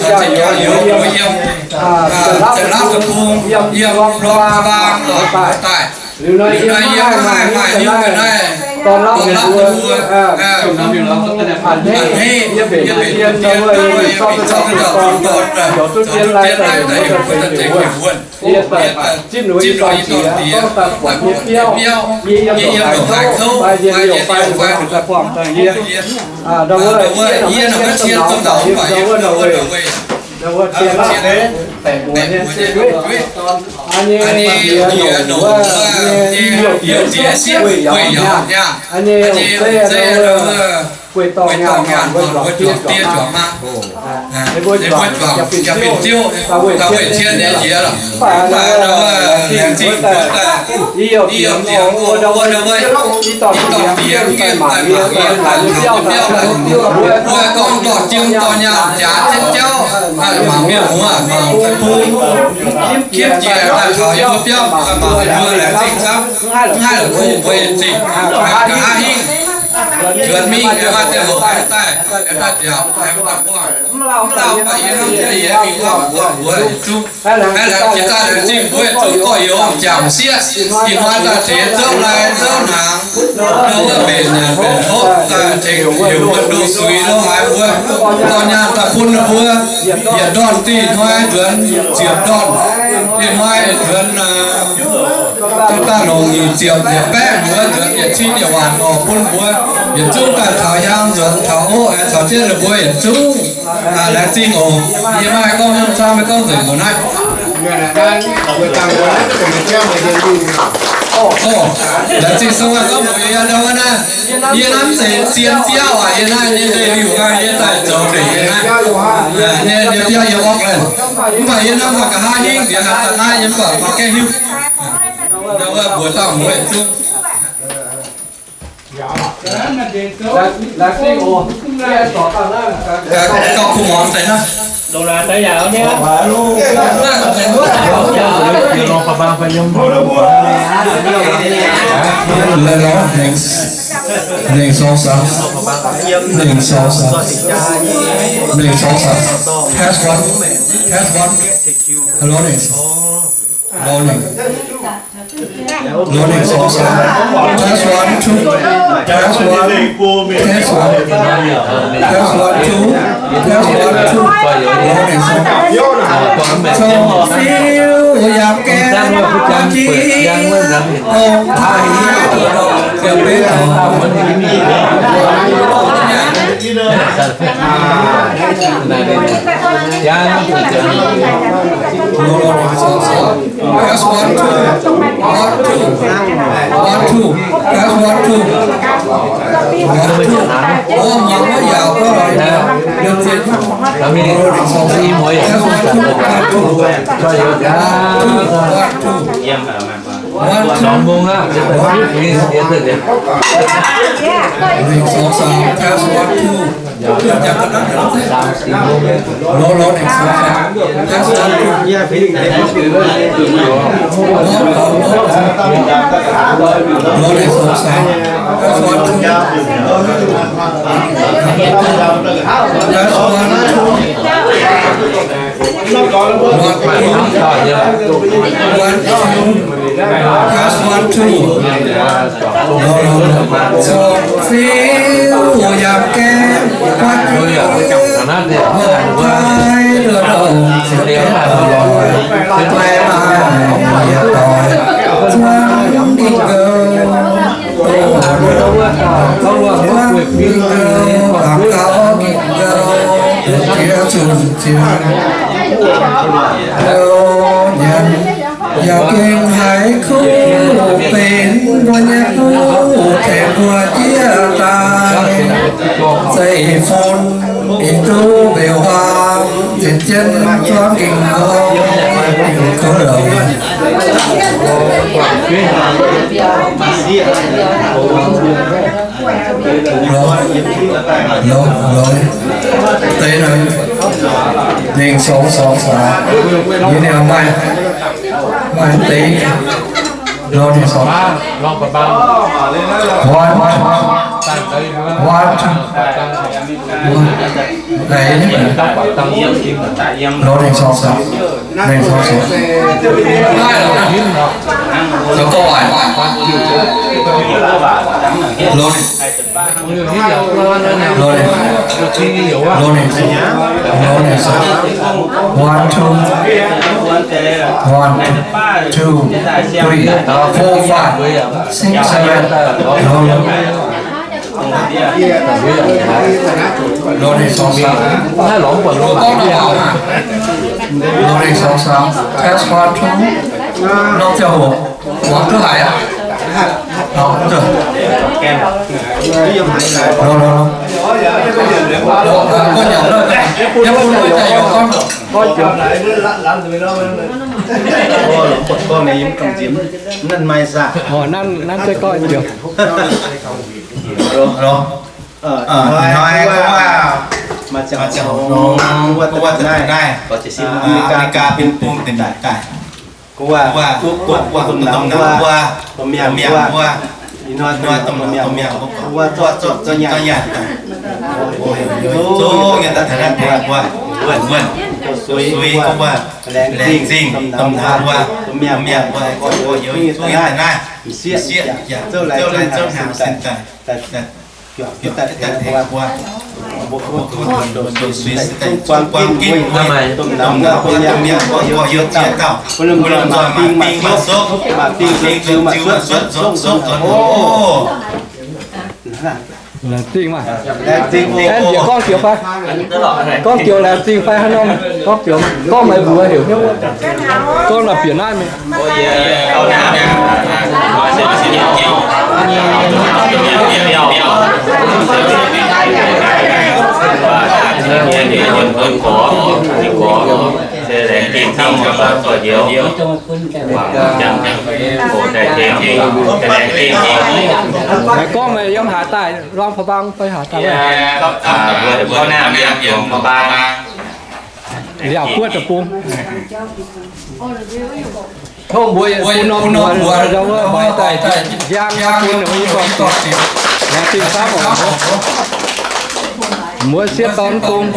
他这个有我用จะรับกระพุ้งเยี่ยมรอบบางใต้หรือเยี่ยมไม่ยุ่งกันได้ตอนรับเป็นตัวทำอยู่แล้วก็จะผ่านให้เยี่ยมเป็นเยี่ยมด้วยชอบตอนเดี๋ยวตุ้นเยี่ยมไรแต่เดี๋ยวเป็นเจ๋งอยู่วนเยี่ยมไปจิ้มหนูจิ้มตอนเสียก็ตัดหวานเปรี้ยวเยี่ยมหายเข้าไปเยี่ยมไปแต่ความต่างเยี่ยมเราเยี่ยมเราเชียร์ต้นดอกไปเยี่ยมเราเชียร์แต่หัวเนี่ยเชียร์ด้วยอันนี้เยี่ยมหนูว่าเยี่ยมเสียเสีย会咬呀อันนี้这个会ต่องาน会หลอกเตี้ยจ่อมาไอ้พวกจ่อจะเป็นเตี้ยว他会签那些了反正两斤一有我的一到点在马边来就标了我讲到金到呀家真叫马面红啊不接来炒一个标马热来进仓hai là我也进阿英 chuyện mi cái ba cái hộp cái tay cái ta chảo cái ta qua lao phải yên lặng cái gì bị lao của chung hay là chúng ta để chim với chúng có yếu chạm xiết thì hoa ta chế dâu lại dâu nàng đâu ở bên hộp ta chế hiểu vận đồ suy đâu hai bữa tao nhà ta phun là bữa hiện đòn tì hoa chuẩn diệt đòn thì hoa chuẩn chúng ta nồng nhị diệt diệt bé bữa chuẩn diệt chi diệt hoàn nọ phun bữa diệt chung cả thảo giang chuẩn thảo ô thảo chết là bữa diệt chung là chim ồ nhưng mà con sao mấy con rể của này là chỉ xong rồi có một cái đâu na yên lắm sẽ xiên tiêu à yên này yên đây biểu cái yên tại chỗ để yên này nên điều tiêu nhiều bọc lên nhưng mà yên lắm mà cả hai đi thì hạt tận hai yên bảo mà cái hưu đâu là buổi tao mới chung là cái ồ cái tỏ tao đó cái cọc khủng hoảng thế nào đồ là tay vào nhé lên nó nền sâu sắc nền sâu sắc nền sâu sắc test one hello nền rolling rolling sâu sắc test one two test one test one test one two test one two rolling sâu so feel dám kém quan chi ông thầy kêu biết That's one two, that's one two. Ô mà nó giàu có rồi được tiền làm gì xong đi mỗi that's one two cho nhiều giá one buông á đi từ đấy xong xong that's one two chẳng có đất lô lô này xong that's one two lô này xong xong that's one two that's one two That's one two. No. So feel dám kém quan chi hôm nay lừa đầu mai mai tội thoáng đi cơ thoáng đi cơ làm cao đi cơ chia chung chia đâu nhận và kinh hãy khu tên qua nhạc khu thèm qua chia tay dây phone in tu biểu hoa trên chân cho kinh ngô có đầu rồi tên này nên sống như nào mai tí rồi thì sống one đấy rồi thì sống nên sống có câu hỏi rồi one two three four five six seven rồi này sáu sáu hai lỗ quần luôn con nào mà rồi này sáu sáu test one two nó theo hồ quán thứ hai á đó được rồi con nhỏ rồi em không nói chạy của con coi chừng lại làm gì đâu con này em cầm kiếm nên mai ra năng chơi coi được rồi nói mà chẳng nó qua từ đây có chỉ xin ca pin pum tiền đại qua con làm quaผมอยากว่า อีน้อยตำเมียว่าตัวใหญ่โจ้เนี่ยแต่ละตัวว่าเว้นสวยก็ว่าแรงจริงตำนานว่าตัวเมียว่าก็เยอะช่วยได้นะเสียเจ้าหาเส้นแต่ว่าบุคคลโดนสวยแต่ความกินทำไมต้มน้ำตัวเมียก็เยอะเจ้าเก่าเริ่มมาปิ้งคือมาสดโอ้ là tiền mà em giờ con kiểu phải con kiểu là tiền phải hay không con kiểu con mày vừa hiểu không con là biển ai mình con mày giống hạ tài ron phá băng phải hạ tài có nam điểm mà ba dẻo quất được cung không bùi non bùi đâu bài tài giang cung được như con là tìm pháp của mỗi xiết tón cung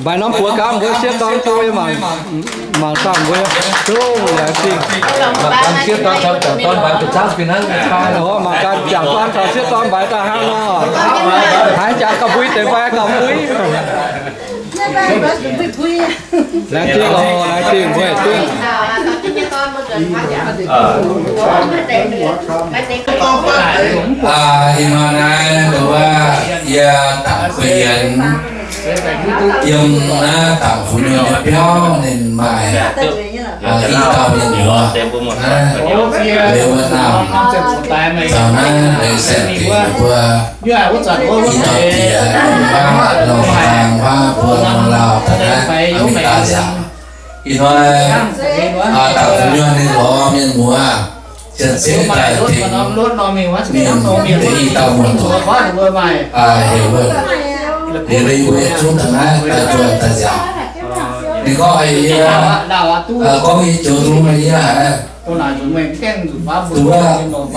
bài nó của cá mỗi xiết tón tôi mà xong với đúng là gì mà con xiết tón bài tự sát vì nó đó mà con chẳng quan trọng xiết tón bài ta hang nó hãy chẳng cầm quý tới vai cầm quý là chi rồi là chi về tuyên mà này là giờ tặng quyền dùng tặng phụ nữ béo nên bài ít tao bên nữa nếu mà nào sau này để xem thì vừa ít tao thì ba lòng hàng ba vừa lao thật ra mình ta giảm ít thôi tặng phụ nữ nên có miền mùa chân sẽ tại thì miền thì tao muốn hiểu hơn để lấy quê chúng ta nói ta chuẩn ta giảm thì có ai có cái chỗ chúng mày hả đúng không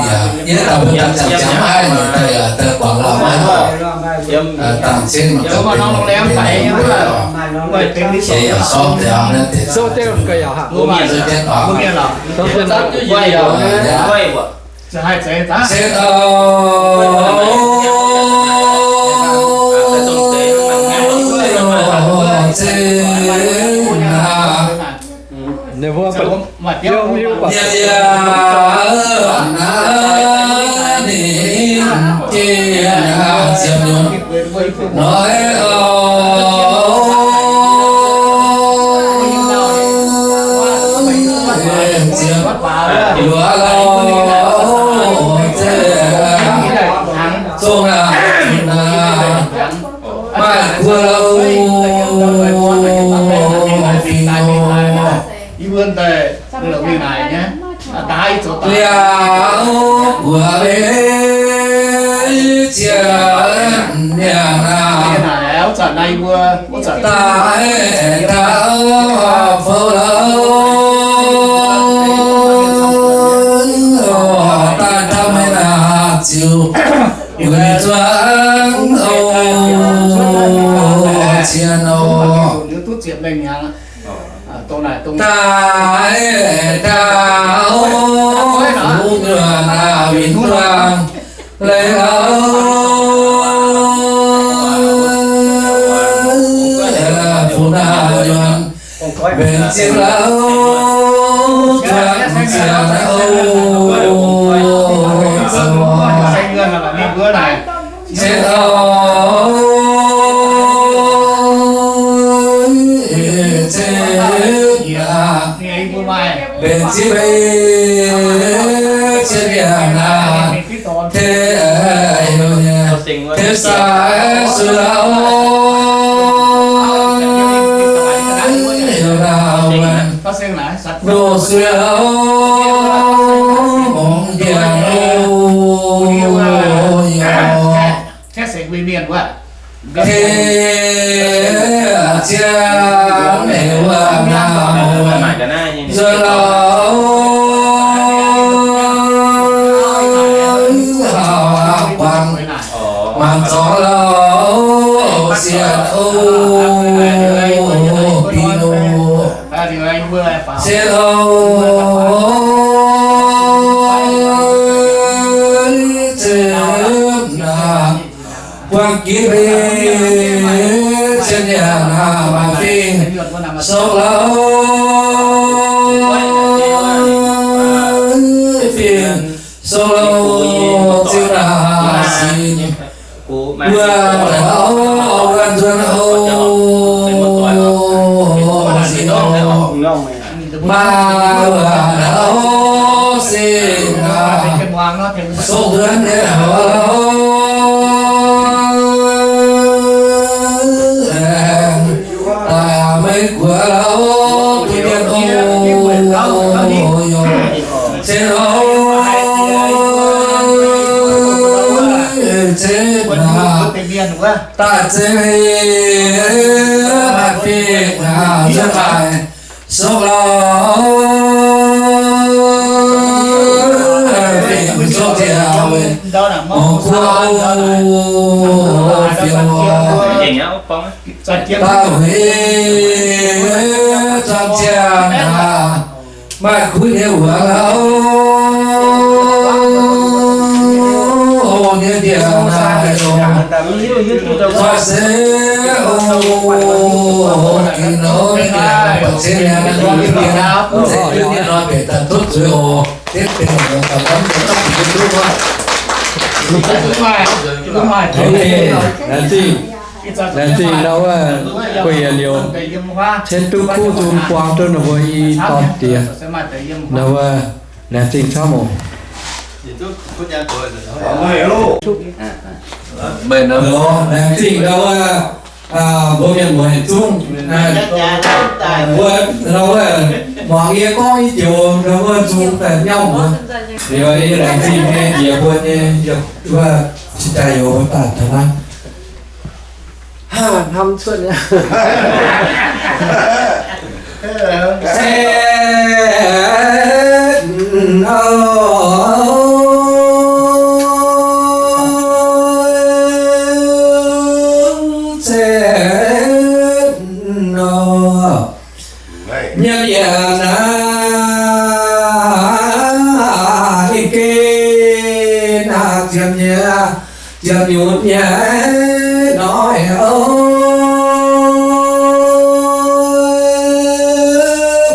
ý là mình chẳng ai mà ta quảng lão mai họ tặng xin mà có tiền sẽ ở shop thì họ nên thì số tiền cái hả rồi trên đó số tiền đó sẽ nếu vừa phải yêu quả nói vươn tề là vì này nhé tái chỗ tái của tiền nhà này áo trận này vừa trận tại thảo phô ta thăm là chiều người doãn chiên nếu tốt chuyện mình nhá tại đảo phú nhuận bình quang lấy phú nào nhuận bên chiếc lão thoáng chiều xanh ngân là đi bữa này chết bên chi bây trên nhà nào thế yêu nhà thế sai sự lao yêu nào đồ xuyên mong giang thế sẽ quy miền quá thế cha mẹ hoàng nào giờ lâu มันสองเราเสียโอปีโนเสียโอเจ็บหนักวันกี่ปีเช่นอย่างหามาฟิงสองเราฟิงสองเราเจ้าหน้าสิเมื่อเราวันจนโอสิโนมาว่าเราสินาส่งเงินเนี่ยเราแต่ไม่กลัวเราที่เดียนโอเจ้าเจ็บหนักตาเจ็บมาฟิกหาจะไปส่งเราฟิกไม่ชอบเที่ยวมองคู่เฟียวตาเวจำเจ้าหน้ามาคุยเรื่องเราเนี่ยเดียวนะว่าเสียโอ้กินโอ้เสียเนี่ยมันมีเดียวนะเสียเนี่ยนอนเป็นตันทุกข์โอ้เด็กเป็นอย่างกับผมต้องกินรู้ว่าnanti nawa kuya liu chen tu ku tum quang tu na voi top tia nawa nanti chamo bên đó nanti nawa bố nhân mùa chung nawa mọi người có ý chiều nawa chung tại nhau mà rồi nanti nghe gì quên nghe và chỉ tay vô ta thật lắmทำส่วนเนี้ย nhân giờ na kê na chậm nhẹ chậm nhụt nhẹ nói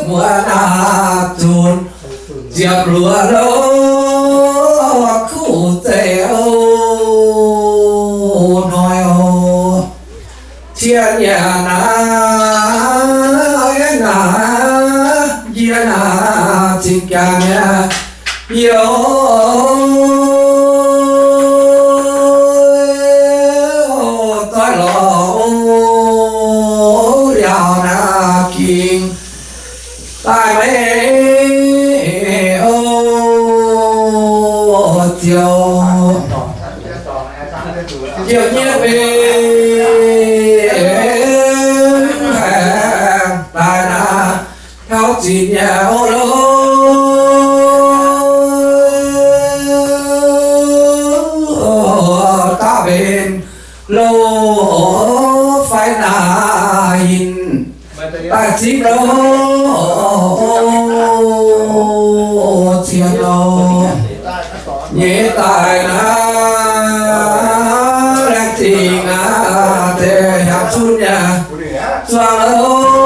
mùa na chun chậm lúa đâu khu tè nói chia nhà na gia na tình cảm yêu tôi lo giàu na kinh tai mấy ô chiều chiều nhé về tai na tháo chỉ nhà ô lô ta bên lô phải là hình ta chỉ lô chiều lô nhẹ tài na đang tình na để học xuân nhà xoa lô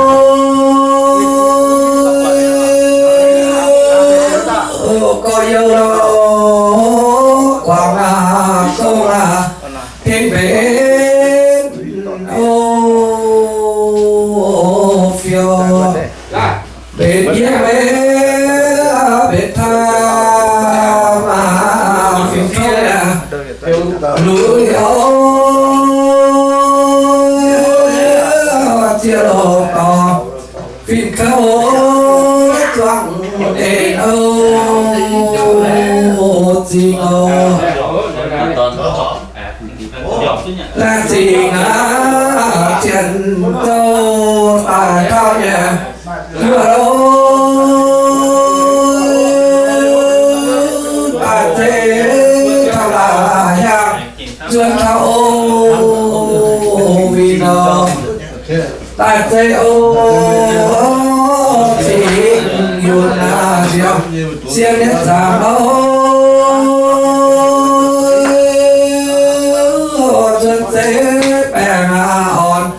có yêu đâu quảng không là thiên bên ô phiêu bên kia bên tha mà phiêu phiêu là núi chia đồ to phiền khâu quăng đèn gì là gì ngã chân châu tài cao nhà vừa đâu tài thế cao là nhạc duyên thao vì nó tại thế ô chỉ yêu là diệu xiên nhất giảm ô duyên thế bè ngà hòn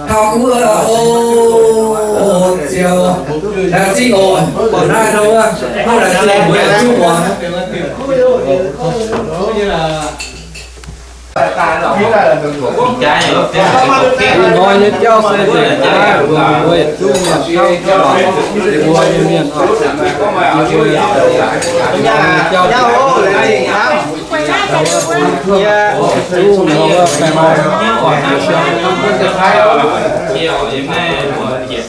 thao mưa ô chiều là chi ổn còn ai đâu á không là chi ổn là chung ổn nói như cho xe rẻ ra rồi chung là cái đó mua như miền họ cho nhau lại chung nó phải mà